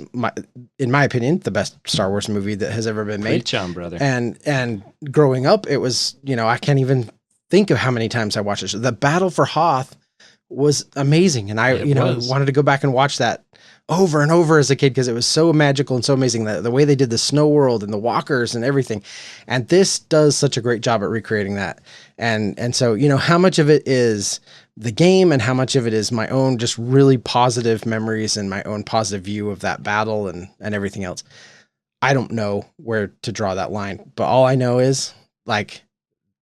in my opinion, the best Star Wars movie that has ever been made.
Preach on, brother.
And growing up, it was, I can't even think of how many times I watched it. The Battle for Hoth was amazing, and I wanted to go back and watch that over and over as a kid because it was so magical and so amazing, the way they did the snow world and the walkers and everything. And this does such a great job at recreating that. And so how much of it is the game and how much of it is my own just really positive memories and my own positive view of that battle and everything else. I don't know where to draw that line, but all I know is like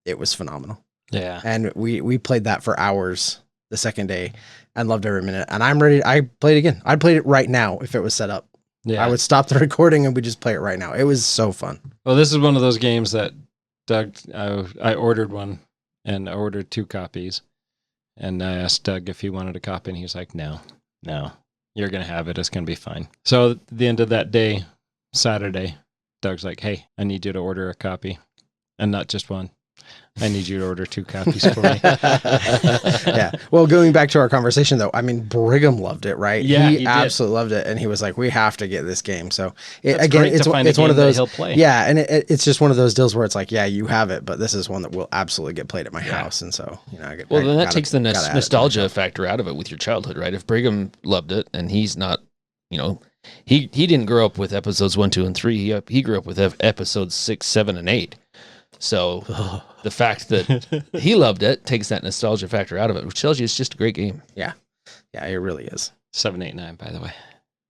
it was phenomenal.
Yeah.
And we played that for hours the second day and loved every minute. And I'm ready. I played it again. I'd play it right now if it was set up.
Yeah.
I would stop the recording and we just play it right now. It was so fun.
Well, this is one of those games that Doug, I ordered one and I ordered 2 copies. And I asked Doug if he wanted a copy and he was like, no, you're going to have it. It's going to be fine. So at the end of that day, Saturday, Doug's like, hey, I need you to order a copy and not just one. I need you to order 2 copies for me.
Yeah. Well, going back to our conversation though, I mean, Brigham loved it, right?
Yeah,
he
did.
absolutely loved it. And he was like, we have to get this game. So
It's one of those he'll play.
Yeah. And it's just one of those deals where it's like, yeah, you have it, but this is one that will absolutely get played at my house. And so,
then that takes the nostalgia factor out of it with your childhood, right? If Brigham loved it and he's not, he didn't grow up with episodes 1, 2, and 3. He grew up with episodes 6, 7, and 8. So the fact that he loved it takes that nostalgia factor out of it, which tells you it's just a great game.
Yeah. Yeah, it really is.
7, 8, 9, by the way.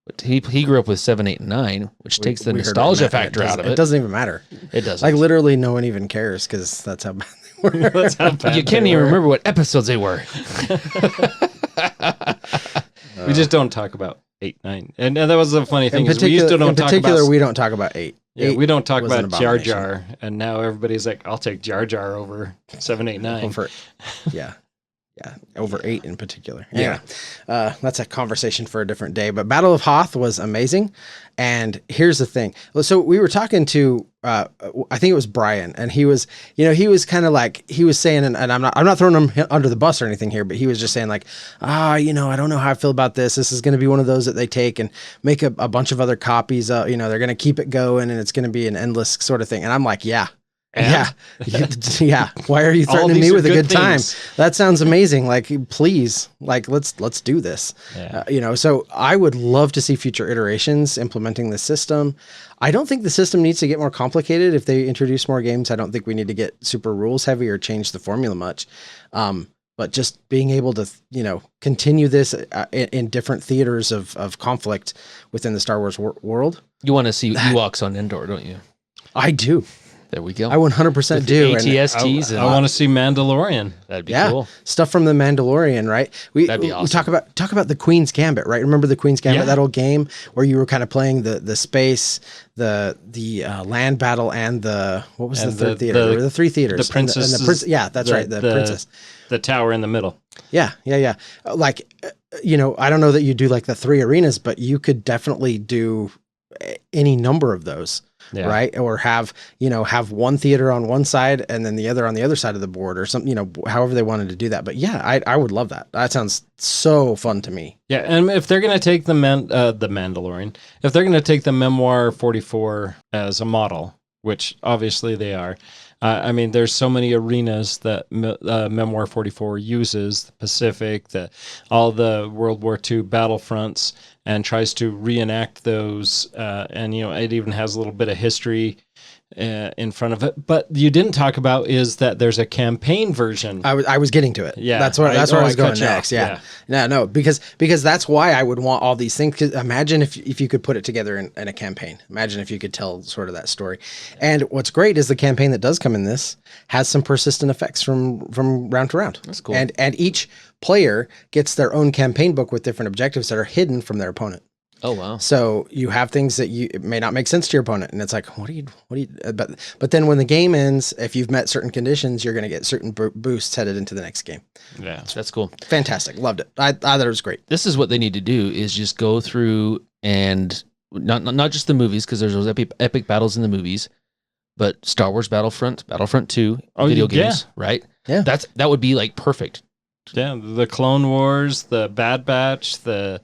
But he grew up with 7, 8, and 9, which takes the nostalgia factor out of it.
It doesn't even matter.
It doesn't.
Like literally no one even cares because that's how bad they were.
That's how bad
You can't even remember what episodes they were.
We just don't talk about 8, 9. And that was the funny thing.
In particular, we don't talk about 8.
Yeah, we don't talk
was
about
an
Jar
abomination.
Jar, and now everybody's like, "I'll take Jar Jar over 7, 8, 9."
Over 8 in particular. Anyway, that's a conversation for a different day. But Battle of Hoth was amazing. And here's the thing. So we were talking to, I think it was Brian, and he was kind of like, he was saying, and I'm not throwing him under the bus or anything here, but he was just saying like, I don't know how I feel about this. This is going to be one of those that they take and make a bunch of other copies. They're going to keep it going and it's going to be an endless sort of thing. And I'm like, yeah. Yeah. Why are you threatening me with a good time? That sounds amazing. Like, please, like, let's do this.
Yeah.
So I would love to see future iterations implementing the system. I don't think the system needs to get more complicated. If they introduce more games, I don't think we need to get super rules heavy or change the formula much. But just being able to, continue this in different theaters of conflict within the Star Wars world.
You want to see Ewoks on Endor, don't you?
I do.
There we go.
I 100%
With
do.
the
And
ATSTs.
I want to see Mandalorian.
That'd be
yeah,
cool.
stuff from the Mandalorian, right?
That'd be
We
awesome.
talk about the Queen's Gambit, right? Remember the Queen's Gambit,
Yeah.
that old game where you were kind of playing the space, the land battle, and what was
And
the third
the-
theater? There were the three theaters.
the princess.
Yeah, that's right. The princess.
The tower in the middle.
Yeah. Like, I don't know that you do like the 3 arenas, but you could definitely do any number of those.
Yeah.
Right. Or have one theater on one side and then the other on the other side of the board or something, however they wanted to do that. But yeah, I would love that. That sounds so fun to me.
Yeah, and if they're going to take the Mandalorian, if they're going to take the Memoir 44 as a model, which obviously they are, I mean, there's so many arenas that Memoir 44 uses, the Pacific, all the World War II battlefronts, and tries to reenact those. And, it even has a little bit of history in front of it. But you didn't talk about is that there's a campaign version.
I was getting to it.
Yeah,
that's where I was going next.
Yeah.
No, because that's why I would want all these things. 'Cause imagine if you could put it together in a campaign. Imagine if you could tell sort of that story. And what's great is the campaign that does come in this has some persistent effects from round to round.
That's cool.
And each player gets their own campaign book with different objectives that are hidden from their opponent.
Oh, wow.
So you have things that it may not make sense to your opponent, and it's like, what do you? But then when the game ends, if you've met certain conditions, you're going to get certain boosts headed into the next game.
Yeah.
That's cool.
Fantastic, loved it. I thought it was great.
This is what they need to do is just go through and not just the movies, because there's those epic battles in the movies, but Star Wars Battlefront 2 video games, right?
Yeah.
That would be like perfect.
Yeah, the Clone Wars, the Bad Batch, the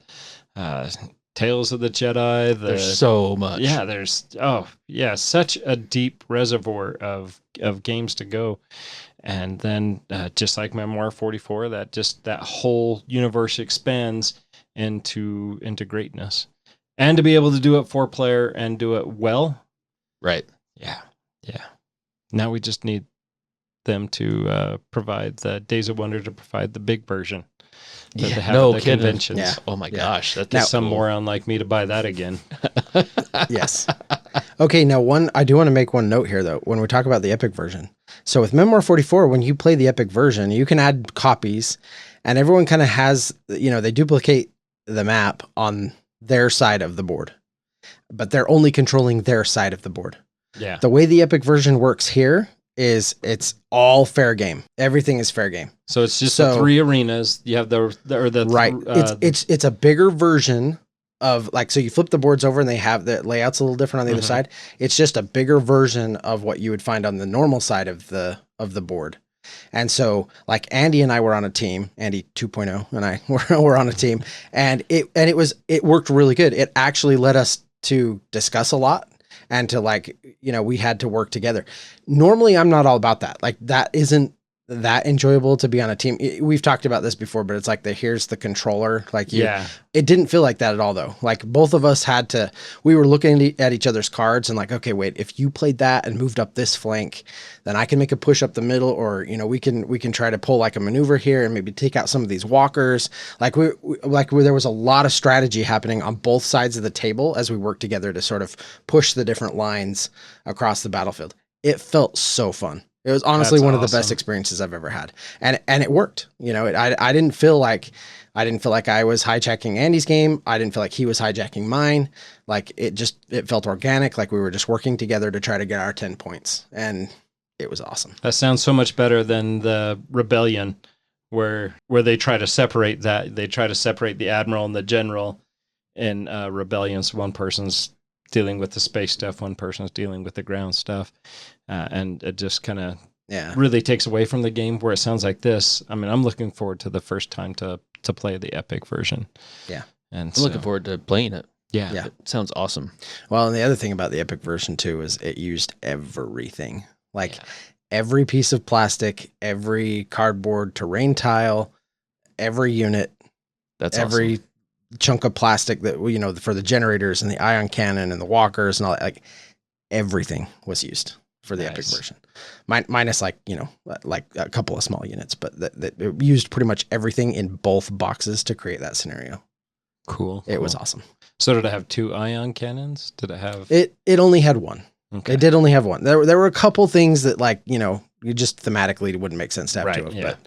Tales of the Jedi.
There's so much.
Yeah, such a deep reservoir of games to go. And then just like Memoir 44, that whole universe expands into greatness. And to be able to do it 4-player and do it well.
Right.
Yeah. Now we just need them to provide the Days of Wonder to provide the big version that they have at the
kidding.
conventions.
Yeah.
Oh my gosh. That's
Get some
cool.
moron like me to buy that again.
Yes. Okay, now I do want to make one note here though, when we talk about the epic version. So with Memoir 44, when you play the epic version, you can add copies and everyone kind of has, they duplicate the map on their side of the board, but they're only controlling their side of the board.
Yeah.
The way the epic version works here is it's all fair game. Everything is fair game.
So it's just the 3 arenas. You have the
Right. It's a bigger version of so you flip the boards over and they have the layouts a little different on the other side. It's just a bigger version of what you would find on the normal side of the board. And so like Andy and I were on a team, Andy 2.0 and I were on a team, and it worked really good. It actually led us to discuss a lot and to we had to work together. Normally I'm not all about that. Like that isn't that enjoyable to be on a team. We've talked about this before, but it's like here's the controller. It didn't feel like that at all though. Like both of us we were looking at each other's cards and okay, wait, if you played that and moved up this flank, then I can make a push up the middle, or, we can try to pull a maneuver here and maybe take out some of these walkers. There was a lot of strategy happening on both sides of the table as we worked together to sort of push the different lines across the battlefield. It felt so fun. It was honestly
That's
one of the
awesome.
best experiences I've ever had. And it worked. I didn't feel like I was hijacking Andy's game. I didn't feel like he was hijacking mine. It felt organic. Like we were just working together to try to get our 10 points. And it was awesome.
That sounds so much better than the Rebellion where they try to separate that. They try to separate the Admiral and the General in Rebellions. One person's dealing with the space stuff. One person's dealing with the ground stuff. And it just kind of really takes away from the game, where it sounds like this. I mean, I'm looking forward to the first time to play the epic version.
Yeah.
And
I'm looking forward to playing it.
Yeah.
It sounds awesome.
Well, and the other thing about the epic version too is it used everything. Every piece of plastic, every cardboard terrain tile, every unit,
That's
every
awesome.
chunk of plastic that for the generators and the ion cannon and the walkers and all that, everything was used for the epic version. Minus a couple of small units, but that it used pretty much everything in both boxes to create that scenario.
Cool.
It was awesome.
So did it have 2 ion cannons? Did it have?
It only had one.
Okay.
They did only have one. There were a couple things that, like, you just thematically wouldn't make sense to have two of.
Yeah.
But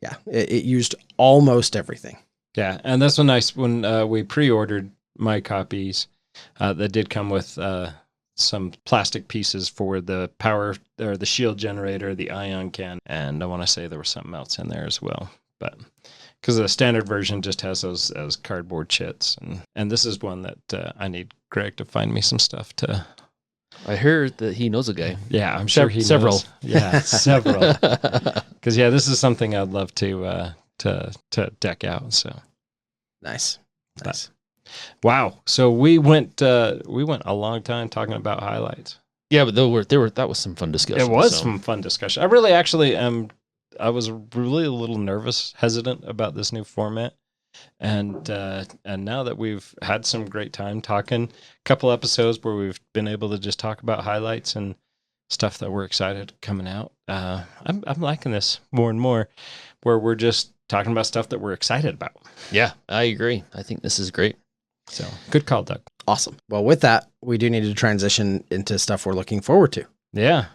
yeah, it used almost everything.
Yeah, and that's nice when we pre-ordered my copies. That did come with some plastic pieces for the power or the shield generator, the ion can, and I want to say there was something else in there as well. But because the standard version just has those as cardboard chits, and this is one that I need Greg to find me some stuff to.
I heard that he knows a guy.
Yeah, I'm sure he
Several.
knows. Yeah, several. Because this is something I'd love to deck out. So
Nice.
wow. So we went a long time talking about highlights.
Yeah, but that was some fun discussion.
It was some fun discussion. I really actually I was really a little nervous, hesitant about this new format. And now that we've had some great time talking, a couple episodes where we've been able to just talk about highlights and stuff that we're excited coming out. I'm liking this more and more, where we're just talking about stuff that we're excited about.
Yeah, I agree. I think this is great.
So good call, Doug.
Awesome. Well, with that, we do need to transition into stuff we're looking forward to.
Yeah.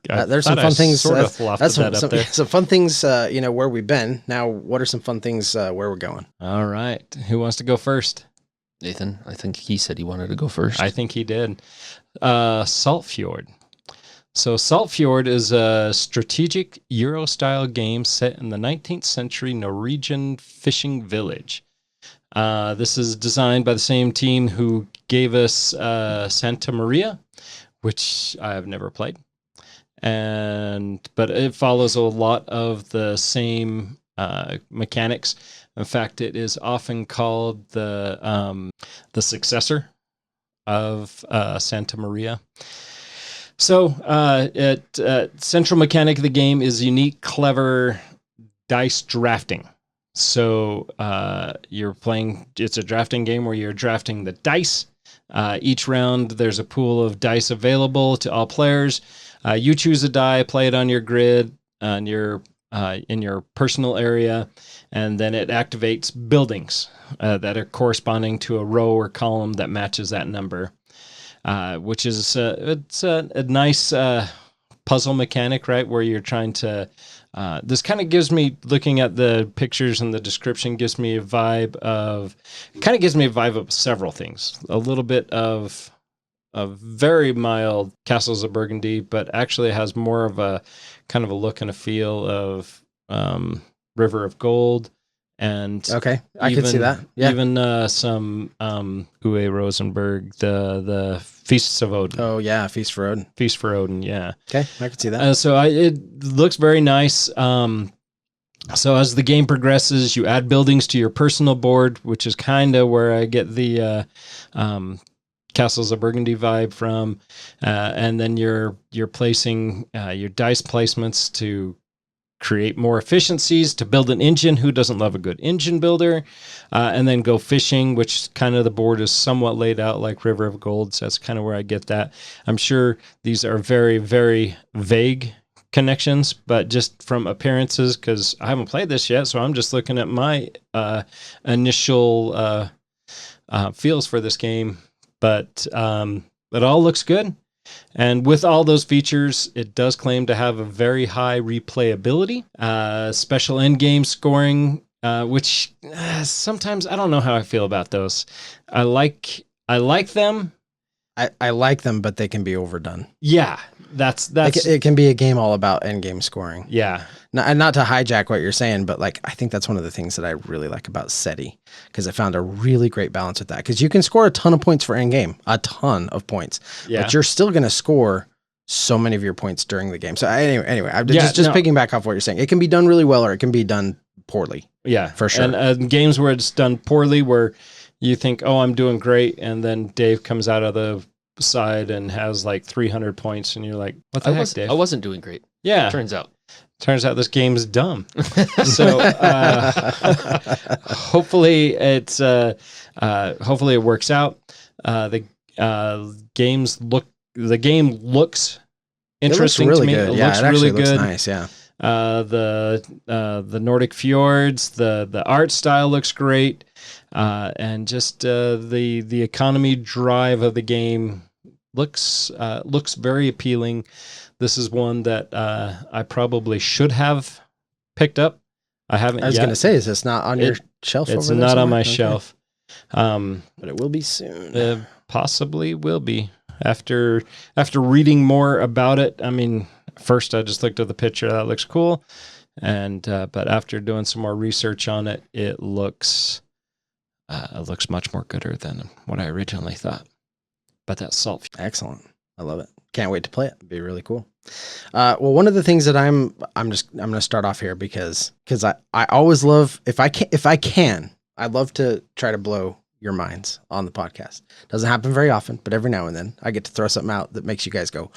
There's some fun things.
Sort of
That's
that up there.
some fun things. Where we've been. Now, what are some fun things where we're going?
All right. Who wants to go first?
Nathan, I think he said he wanted to go first.
I think he did. Saltfjord. So Saltfjord is a strategic Euro-style game set in the 19th century Norwegian fishing village. This is designed by the same team who gave us Santa Maria, which I have never played. But it follows a lot of the same mechanics. In fact, it is often called the successor of Santa Maria. So, central mechanic of the game is unique, clever dice drafting. So, you're playing. It's a drafting game where you're drafting the dice. Each round, there's a pool of dice available to all players. You choose a die, play it on your grid, in your personal area, and then it activates buildings that are corresponding to a row or column that matches that number, which is it's a nice puzzle mechanic, right? Where you're trying to. This kind of gives me, looking at the pictures and the description, gives me a vibe of several things. A little bit of very mild Castles of Burgundy, but actually has more of a kind of a look and a feel of River of Gold. And
okay, I can see that. Yeah.
Even some Uwe Rosenberg, the Feasts of Odin.
Oh yeah, Feast for Odin.
Feast for Odin, yeah.
Okay, I can see that.
So it looks very nice. So as the game progresses, you add buildings to your personal board, which is kind of where I get the Castles of Burgundy vibe from, and then you're placing your dice placements to create more efficiencies, to build an engine. Who doesn't love a good engine builder? And then go fishing, which kind of the board is somewhat laid out like River of Gold. So that's kind of where I get that. I'm sure these are very, very vague connections, but just from appearances, because I haven't played this yet, so I'm just looking at my initial feels for this game. But it all looks good. And with all those features, it does claim to have a very high replayability, special endgame scoring, which sometimes I don't know how I feel about those. I like them.
I like them, but they can be overdone.
Yeah, that's
it can be a game all about endgame scoring.
Yeah.
Not to hijack what you're saying, but like I think that's one of the things that I really like about SETI, because I found a really great balance with that. Because you can score a ton of points for endgame, a ton of points, but you're still going to score so many of your points during the game. So anyway, I'm just piggyback off what you're saying. It can be done really well, or it can be done poorly.
Yeah,
for sure.
And games where it's done poorly, where you think, oh, I'm doing great, and then Dave comes out of the side and has like 300 points, and you're like, what the heck, Dave?
I wasn't doing great.
Yeah. Turns out this game is dumb. So hopefully it works out. The game looks interesting
really
to me.
Good.
It
yeah,
looks
it actually
really good.
Looks nice, yeah.
The Nordic fjords, the art style looks great, and just the economy drive of the game looks very appealing. This is one that I probably should have picked up. I haven't.
I was
yet.
going to say, is this not on your shelf?
It's
over there
not on
somewhere?
my
Okay.
shelf.
But it will be soon.
Possibly will be after reading more about it. I mean, first I just looked at the picture. That looks cool, and but after doing some more research on it, it looks much more gooder than what I originally thought. But that's Saltfjord.
Excellent. I love it. Can't wait to play it. It'd be really cool. Well, one of the things that I'm going to start off here because I always love, if I can, I'd love to try to blow your minds on the podcast. Doesn't happen very often, but every now and then I get to throw something out that makes you guys go,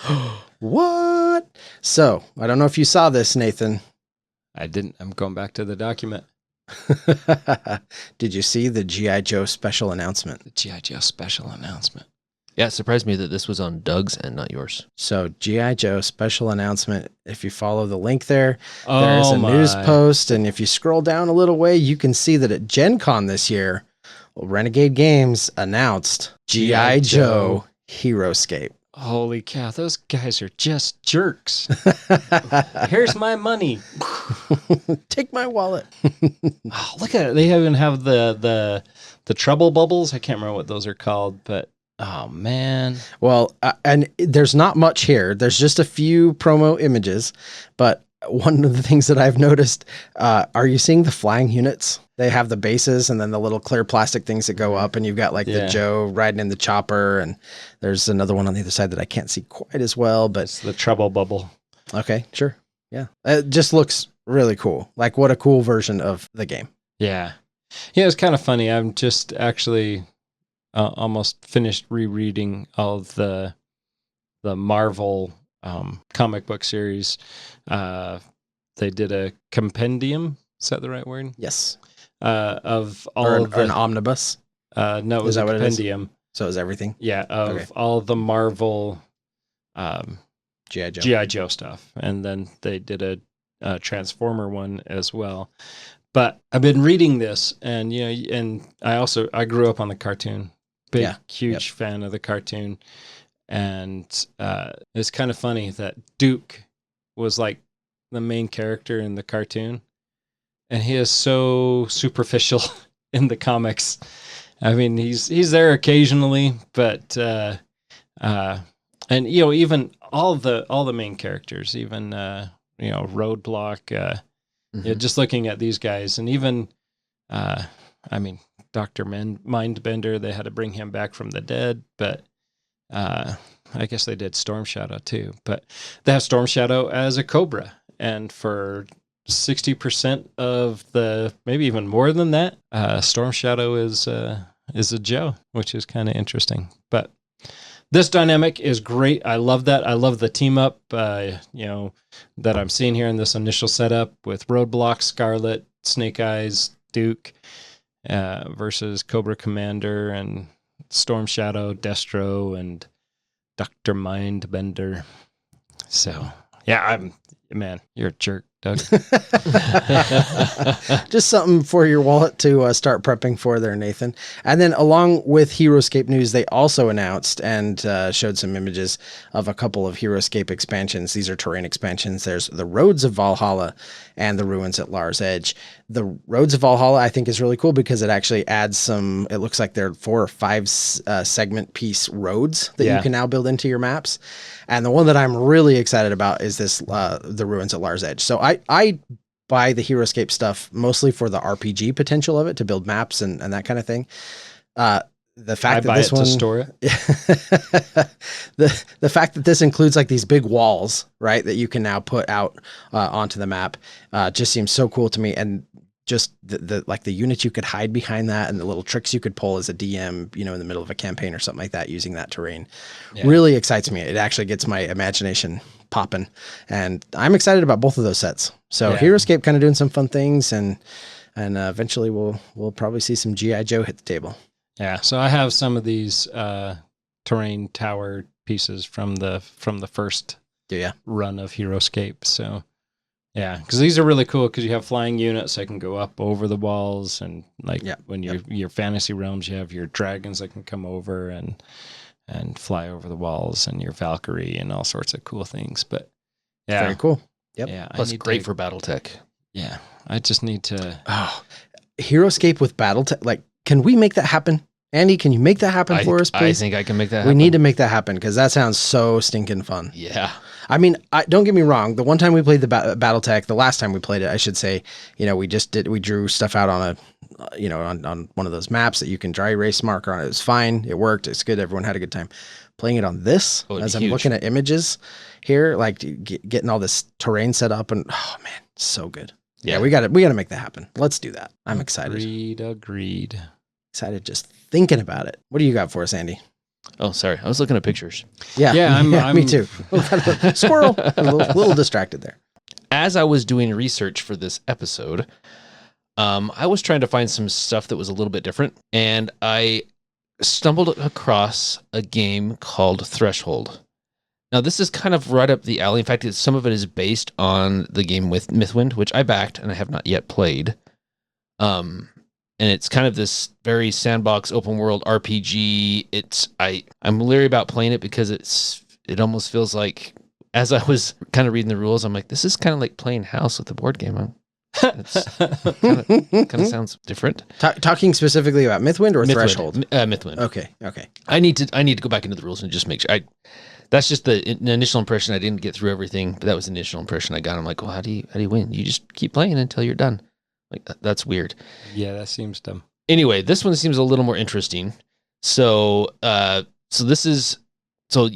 what? So I don't know if you saw this, Nathan.
I didn't. I'm going back to the document.
Did you see the G.I. Joe special announcement?
The G.I. Joe special announcement.
Yeah, it surprised me that this was on Doug's and not yours.
So G.I. Joe special announcement. If you follow the link there,
Oh,
there's a
my.
news post. And if you scroll down a little way, you can see that at Gen Con this year, Renegade Games announced G.I. Joe Heroescape.
Holy cow, those guys are just jerks. Here's my money.
Take my wallet.
Oh, look at it. They even have the trouble bubbles. I can't remember what those are called, but oh man.
Well, and there's not much here. There's just a few promo images, but one of the things that I've noticed, are you seeing the flying units? They have the bases and then the little clear plastic things that go up, and you've got like the Joe riding in the chopper, and there's another one on the other side that I can't see quite as well, but
It's the trouble bubble.
okay, sure. Yeah. It just looks really cool. Like, what a cool version of the game.
Yeah. Yeah, it's kind of funny. I'm just actually almost finished rereading all of the Marvel comic book series. They did a compendium. Is that the right word?
Yes.
Of all
Or
of the
an omnibus.
no, it was
that
a
what it is?
compendium.
So is everything.
Yeah, of
Okay.
all the Marvel
G.I. Joe.
G.I. Joe stuff. And then they did a Transformer one as well. But I've been reading this, and and I grew up on the cartoon. Big, huge fan of the cartoon. And it's kind of funny that Duke was like the main character in the cartoon, and he is so superficial in the comics. I mean, he's there occasionally, but and even all the main characters, even Roadblock, just looking at these guys, and even I mean, Dr. Mindbender, they had to bring him back from the dead, but I guess they did Storm Shadow too, but they have Storm Shadow as a Cobra, and for 60% of maybe even more than that, Storm Shadow is a Joe, which is kind of interesting. But this dynamic is great. I love that. I love the team up, that I'm seeing here in this initial setup with Roadblock, Scarlet, Snake Eyes, Duke, versus Cobra Commander and Storm Shadow, Destro, and Dr. Mindbender. So, yeah, man, you're a jerk, Doug.
Just something for your wallet to start prepping for there, Nathan. And then along with Heroescape news, they also announced and showed some images of a couple of Heroescape expansions. These are terrain expansions. There's the Roads of Valhalla and the Ruins at Lars Edge. The Roads of Valhalla, I think, is really cool because it actually adds it looks like they're 4 or 5 segment piece roads that you can now build into your maps. And the one that I'm really excited about is this, the Ruins at Lars Edge. So I buy the Heroescape stuff mostly for the RPG potential of it to build maps and that kind of thing. The fact that this one
to store it.
the fact that this includes like these big walls, right, that you can now put out onto the map, just seems so cool to me. And just the units you could hide behind that and the little tricks you could pull as a DM, in the middle of a campaign or something like that using that terrain really excites me. It actually gets my imagination popping, and I'm excited about both of those sets. So Heroescape kind of doing some fun things, and eventually we'll probably see some G.I. Joe hit the table.
Yeah, so I have some of these terrain tower pieces from the first run of Heroescape. So yeah, because these are really cool because you have flying units that can go up over the walls, and when your fantasy realms, you have your dragons that can come over, and and fly over the walls and your Valkyrie and all sorts of cool things. But yeah,
Very cool. Yep.
Yeah,
Plus, great for BattleTech.
Yeah, I just need to.
Oh, HeroScape with BattleTech. Like, can we make that happen? Andy, can you make that happen for us,
I
please?
think I can make that happen.
We need to make that happen because that sounds so stinking fun.
Yeah.
I mean, don't get me wrong. The one time we played the BattleTech, the last time we played it, I should say, we drew stuff out on on one of those maps that you can dry erase marker on. It was fine. It worked. It's good. Everyone had a good time. Playing it on this, as I'm looking at images here, like getting all this terrain set up, and oh man, so good. Yeah, we got to make that happen. Let's do that. I'm excited.
Agreed.
Excited just thinking about it. What do you got for us, Andy?
Oh, sorry. I was looking at pictures.
Yeah, me too. Squirrel. A little distracted there.
As I was doing research for this episode, I was trying to find some stuff that was a little bit different, and I stumbled across a game called Threshold. Now, this is kind of right up the alley. In fact, some of it is based on the game with Mythwind, which I backed and I have not yet played. And it's kind of this very sandbox open world RPG. I'm leery about playing it because it almost feels like, as I was kind of reading the rules, I'm like, this is kind of like playing House with a board game. It's kind of sounds different.
Talking specifically about Mythwind or Threshold?
Mythwind.
Okay.
I need to go back into the rules and just make sure. That's just the initial impression. I didn't get through everything, but that was the initial impression I got. I'm like, well, how do you win? You just keep playing until you're done. Like that's weird.
Yeah, that seems dumb.
Anyway, this one seems a little more interesting. So you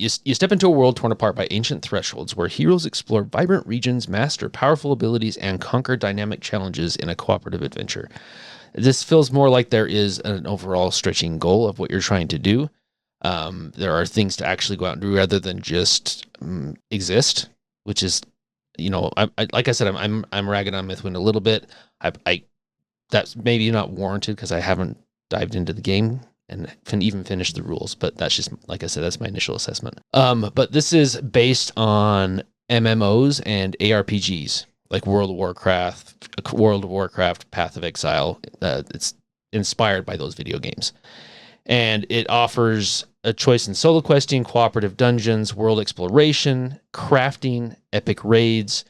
step into a world torn apart by ancient thresholds where heroes explore vibrant regions, master powerful abilities, and conquer dynamic challenges in a cooperative adventure. This feels more like there is an overall stretching goal of what you're trying to do. There are things to actually go out and do rather than just exist, which is, like I said, I'm ragging on Mythwind a little bit. That's maybe not warranted because I haven't dived into the game and can even finish the rules, but that's just, like I said, that's my initial assessment. But this is based on MMOs and ARPGs like World of Warcraft, Path of Exile. It's inspired by those video games. And it offers a choice in solo questing, cooperative dungeons, world exploration, crafting, epic raids.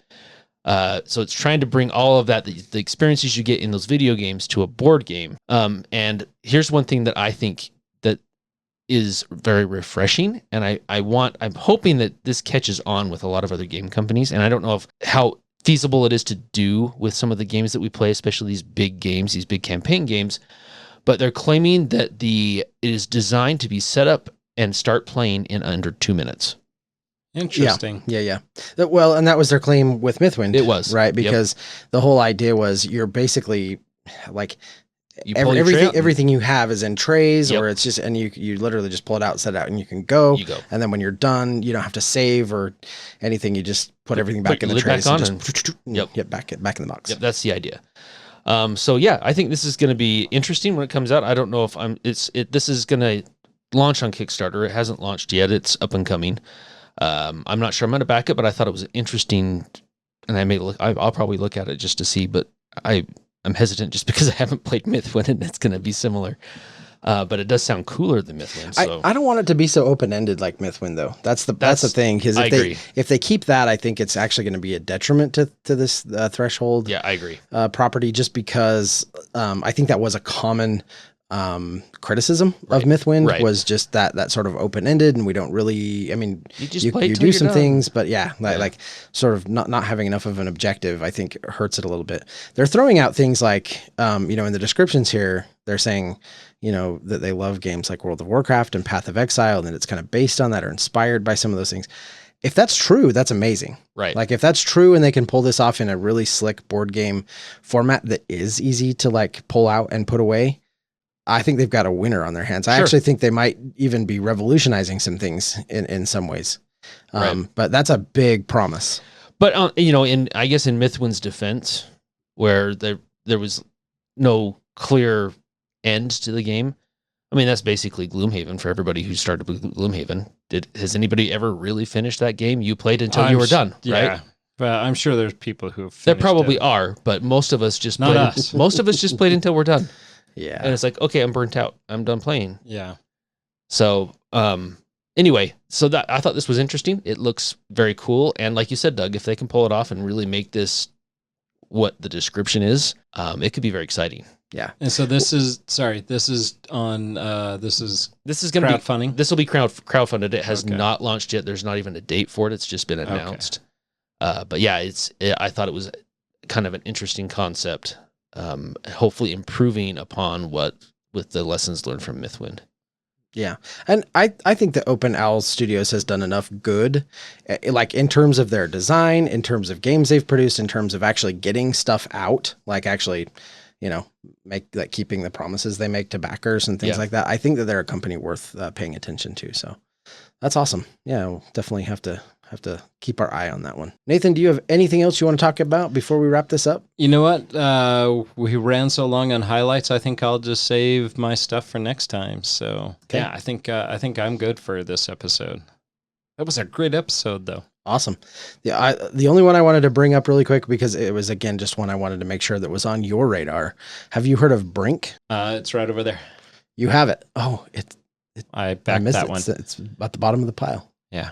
So it's trying to bring all of that, the experiences you get in those video games, to a board game. And here's one thing that I think that is very refreshing, and I'm hoping that this catches on with a lot of other game companies. And I don't know how feasible it is to do with some of the games that we play, especially these big games, these big campaign games. But they're claiming that it is designed to be set up and start playing in under 2 minutes.
Interesting.
Yeah. Well, and that was their claim with Mythwind.
It was.
Right, because the whole idea was you're basically like everything you have is in trays, or it's just, and you literally just pull it out, set it out, and you can go. And then when you're done, you don't have to save or anything. You just put everything back in the trays and get back in the box.
Yep, that's the idea. So yeah, I think this is going to be interesting when it comes out. I don't know if this is going to launch on Kickstarter. It hasn't launched yet. It's up and coming. I'm not sure I'm going to back it, but I thought it was interesting, and I'll probably look at it just to see, but I'm hesitant just because I haven't played Mythwind and it's going to be similar. But it does sound cooler than Mythwind. So.
I don't want it to be so open-ended like Mythwind, though. That's the thing. Because if they keep that, I think it's actually going to be a detriment to this Threshold.
Yeah, I agree.
Property, just because I think that was a common criticism of Mythwind was just that sort of open-ended, and we don't really. I mean, you do some things, but like sort of not having enough of an objective, I think hurts it a little bit. They're throwing out things like in the descriptions here, they're saying, that they love games like World of Warcraft and Path of Exile, and that it's kind of based on that or inspired by some of those things. If that's true, that's amazing.
Right.
Like if that's true and they can pull this off in a really slick board game format that is easy to like pull out and put away, I think they've got a winner on their hands. I actually think they might even be revolutionizing some things in some ways. But that's a big promise.
But I guess in Mythwind's defense, where there was no clear end to the game. I mean, that's basically Gloomhaven for everybody who started with Gloomhaven. Has anybody ever really finished that game? You played until you were done, right?
But I'm sure there's people who
there probably are, but most of us just played until we're done.
Yeah.
And it's like, okay, I'm burnt out. I'm done playing.
Yeah.
So, Anyway, so that I thought this was interesting. It looks very cool. And like you said, Doug, if they can pull it off and really make this what the description is, it could be very exciting.
Yeah.
And so this is going to be crowdfunding.
This will be crowdfunded. It has not launched yet. There's not even a date for it. It's just been announced. But yeah, I thought it was kind of an interesting concept. Hopefully improving upon with the lessons learned from Mythwind.
Yeah. And I think that Open Owl Studios has done enough good, like in terms of their design, in terms of games they've produced, in terms of actually getting stuff out, like actually, keeping the promises they make to backers and things like that. I think that they're a company worth paying attention to. So that's awesome. Yeah, we'll definitely have to keep our eye on that one. Nathan, do you have anything else you want to talk about before we wrap this up?
You know what? We ran so long on highlights. I think I'll just save my stuff for next time. So yeah, I think I'm good for this episode. That was a great episode, though.
Awesome. Yeah, the only one I wanted to bring up really quick, because it was, again, just one I wanted to make sure that was on your radar. Have you heard of Brink?
It's right over there.
You have it. Oh,
I backed that one.
It's at the bottom of the pile.
Yeah.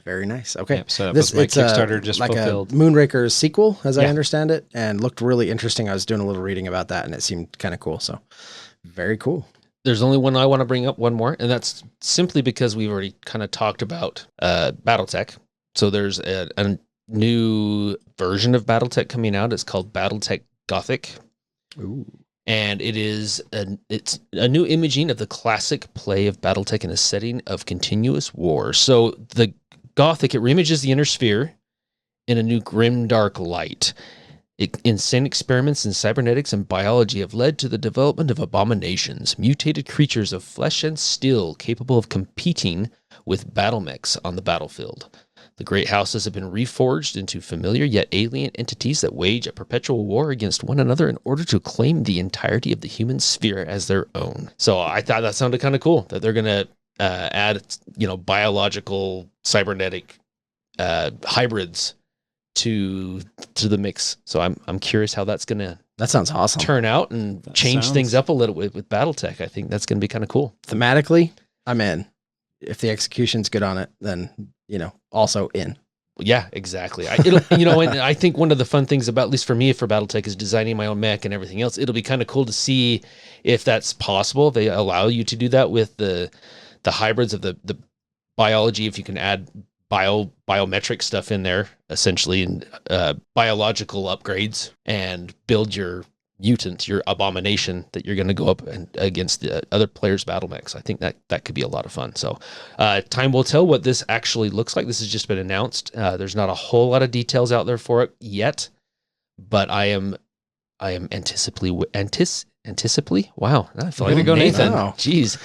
Very nice. Okay.
Yep, so that was my Kickstarter just
like
fulfilled.
A Moonraker sequel, as I understand it, and looked really interesting. I was doing a little reading about that, and it seemed kind of cool. So very cool.
There's only one I want to bring up, one more, and that's simply because we've already kind of talked about BattleTech. So there's a new version of BattleTech coming out. It's called BattleTech Gothic.
Ooh. And
it's a new imaging of the classic play of BattleTech in a setting of continuous war. So the Gothic, it reimages the inner sphere in a new grim, dark light. Insane experiments in cybernetics and biology have led to the development of abominations, mutated creatures of flesh and steel capable of competing with battle mechs on the battlefield. The great houses have been reforged into familiar yet alien entities that wage a perpetual war against one another in order to claim the entirety of the human sphere as their own. So I thought that sounded kind of cool, that they're going to add, biological cybernetic hybrids to the mix. So I'm curious how that's going to
that sounds awesome.
Turn out and change things up a little bit with BattleTech. I think that's going to be kind of cool.
Thematically, I'm in. If the execution's good on it, then also in.
Yeah, exactly. And I think one of the fun things about, at least for me, for BattleTech, is designing my own mech and everything else. It'll be kind of cool to see if that's possible. They allow you to do that with the hybrids of the biology. If you can add biometric stuff in there, essentially, and biological upgrades, and build your mutant, your abomination that you're going to go up and against the other players' battle mechs. I think that could be a lot of fun. So time will tell what this actually looks like. This has just been announced. There's not a whole lot of details out there for it yet, but I am anticipably. Wow, I feel like
go,
Nathan.
Wow.
Jeez.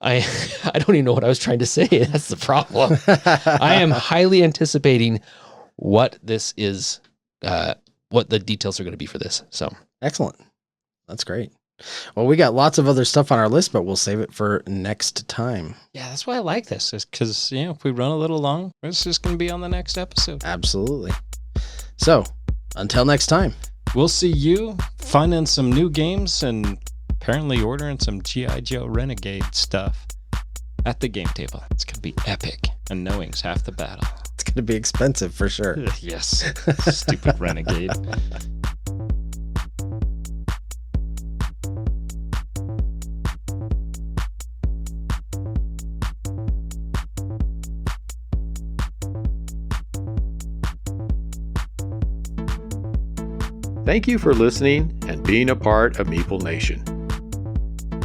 I don't even know what I was trying to say. That's the problem. I am highly anticipating what this is, what the details are going to be for this. So
excellent. That's great. Well, we got lots of other stuff on our list, but we'll save it for next time.
Yeah, that's why I like this, is because if we run a little long, it's just going to be on the next episode.
Absolutely. So until next time,
we'll see you finding some new games and apparently ordering some G.I. Joe Renegade stuff at the game table. It's going to be epic, and knowing's half the battle.
It's going to be expensive for sure.
Yes. Stupid Renegade.
Thank you for listening and being a part of Meeple Nation.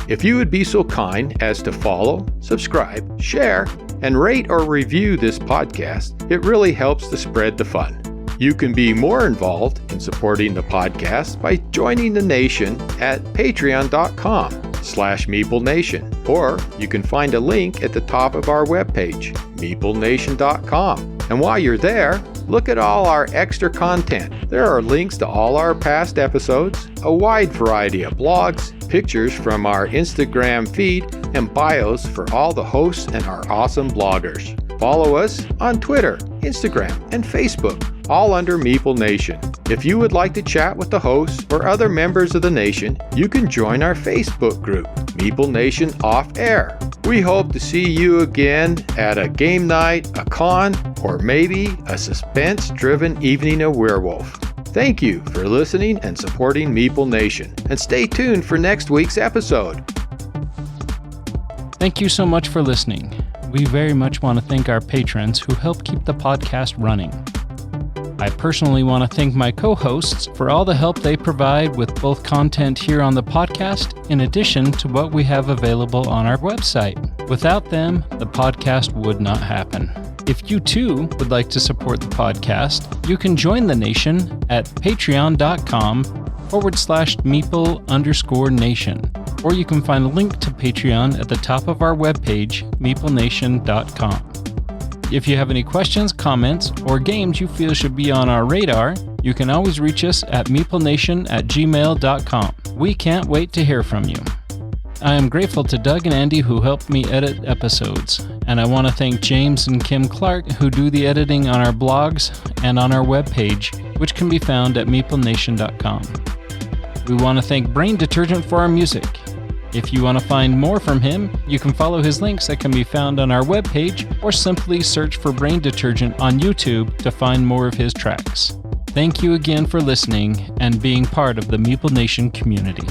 If you would be so kind as to follow, subscribe, share, and rate or review this podcast, it really helps to spread the fun. You can be more involved in supporting the podcast by joining the nation at patreon.com/Meeple Nation, or you can find a link at the top of our webpage, meeplenation.com. And while you're there, look at all our extra content. There are links to all our past episodes, a wide variety of blogs, pictures from our Instagram feed, and bios for all the hosts and our awesome bloggers. Follow us on Twitter, Instagram, and Facebook. all under Meeple Nation. If you would like to chat with the hosts or other members of the nation, you can join our Facebook group, Meeple Nation Off Air. We hope to see you again at a game night, a con, or maybe a suspense-driven evening of Werewolf. Thank you for listening and supporting Meeple Nation, and stay tuned for next week's episode.
Thank you so much for listening. We very much want to thank our patrons who help keep the podcast running. I personally want to thank my co-hosts for all the help they provide with both content here on the podcast, in addition to what we have available on our website. Without them, the podcast would not happen. If you too would like to support the podcast, you can join the nation at patreon.com/Meeple_Nation. Or you can find a link to Patreon at the top of our webpage, meeplenation.com. If you have any questions, comments, or games you feel should be on our radar, you can always reach us at meeplenation@gmail.com. We can't wait to hear from you. I am grateful to Doug and Andy who helped me edit episodes, and I want to thank James and Kim Clark who do the editing on our blogs and on our webpage, which can be found at meeplenation.com. We want to thank Brain Detergent for our music. If you want to find more from him, you can follow his links that can be found on our webpage, or simply search for Brain Detergent on YouTube to find more of his tracks. Thank you again for listening and being part of the Meeple Nation community.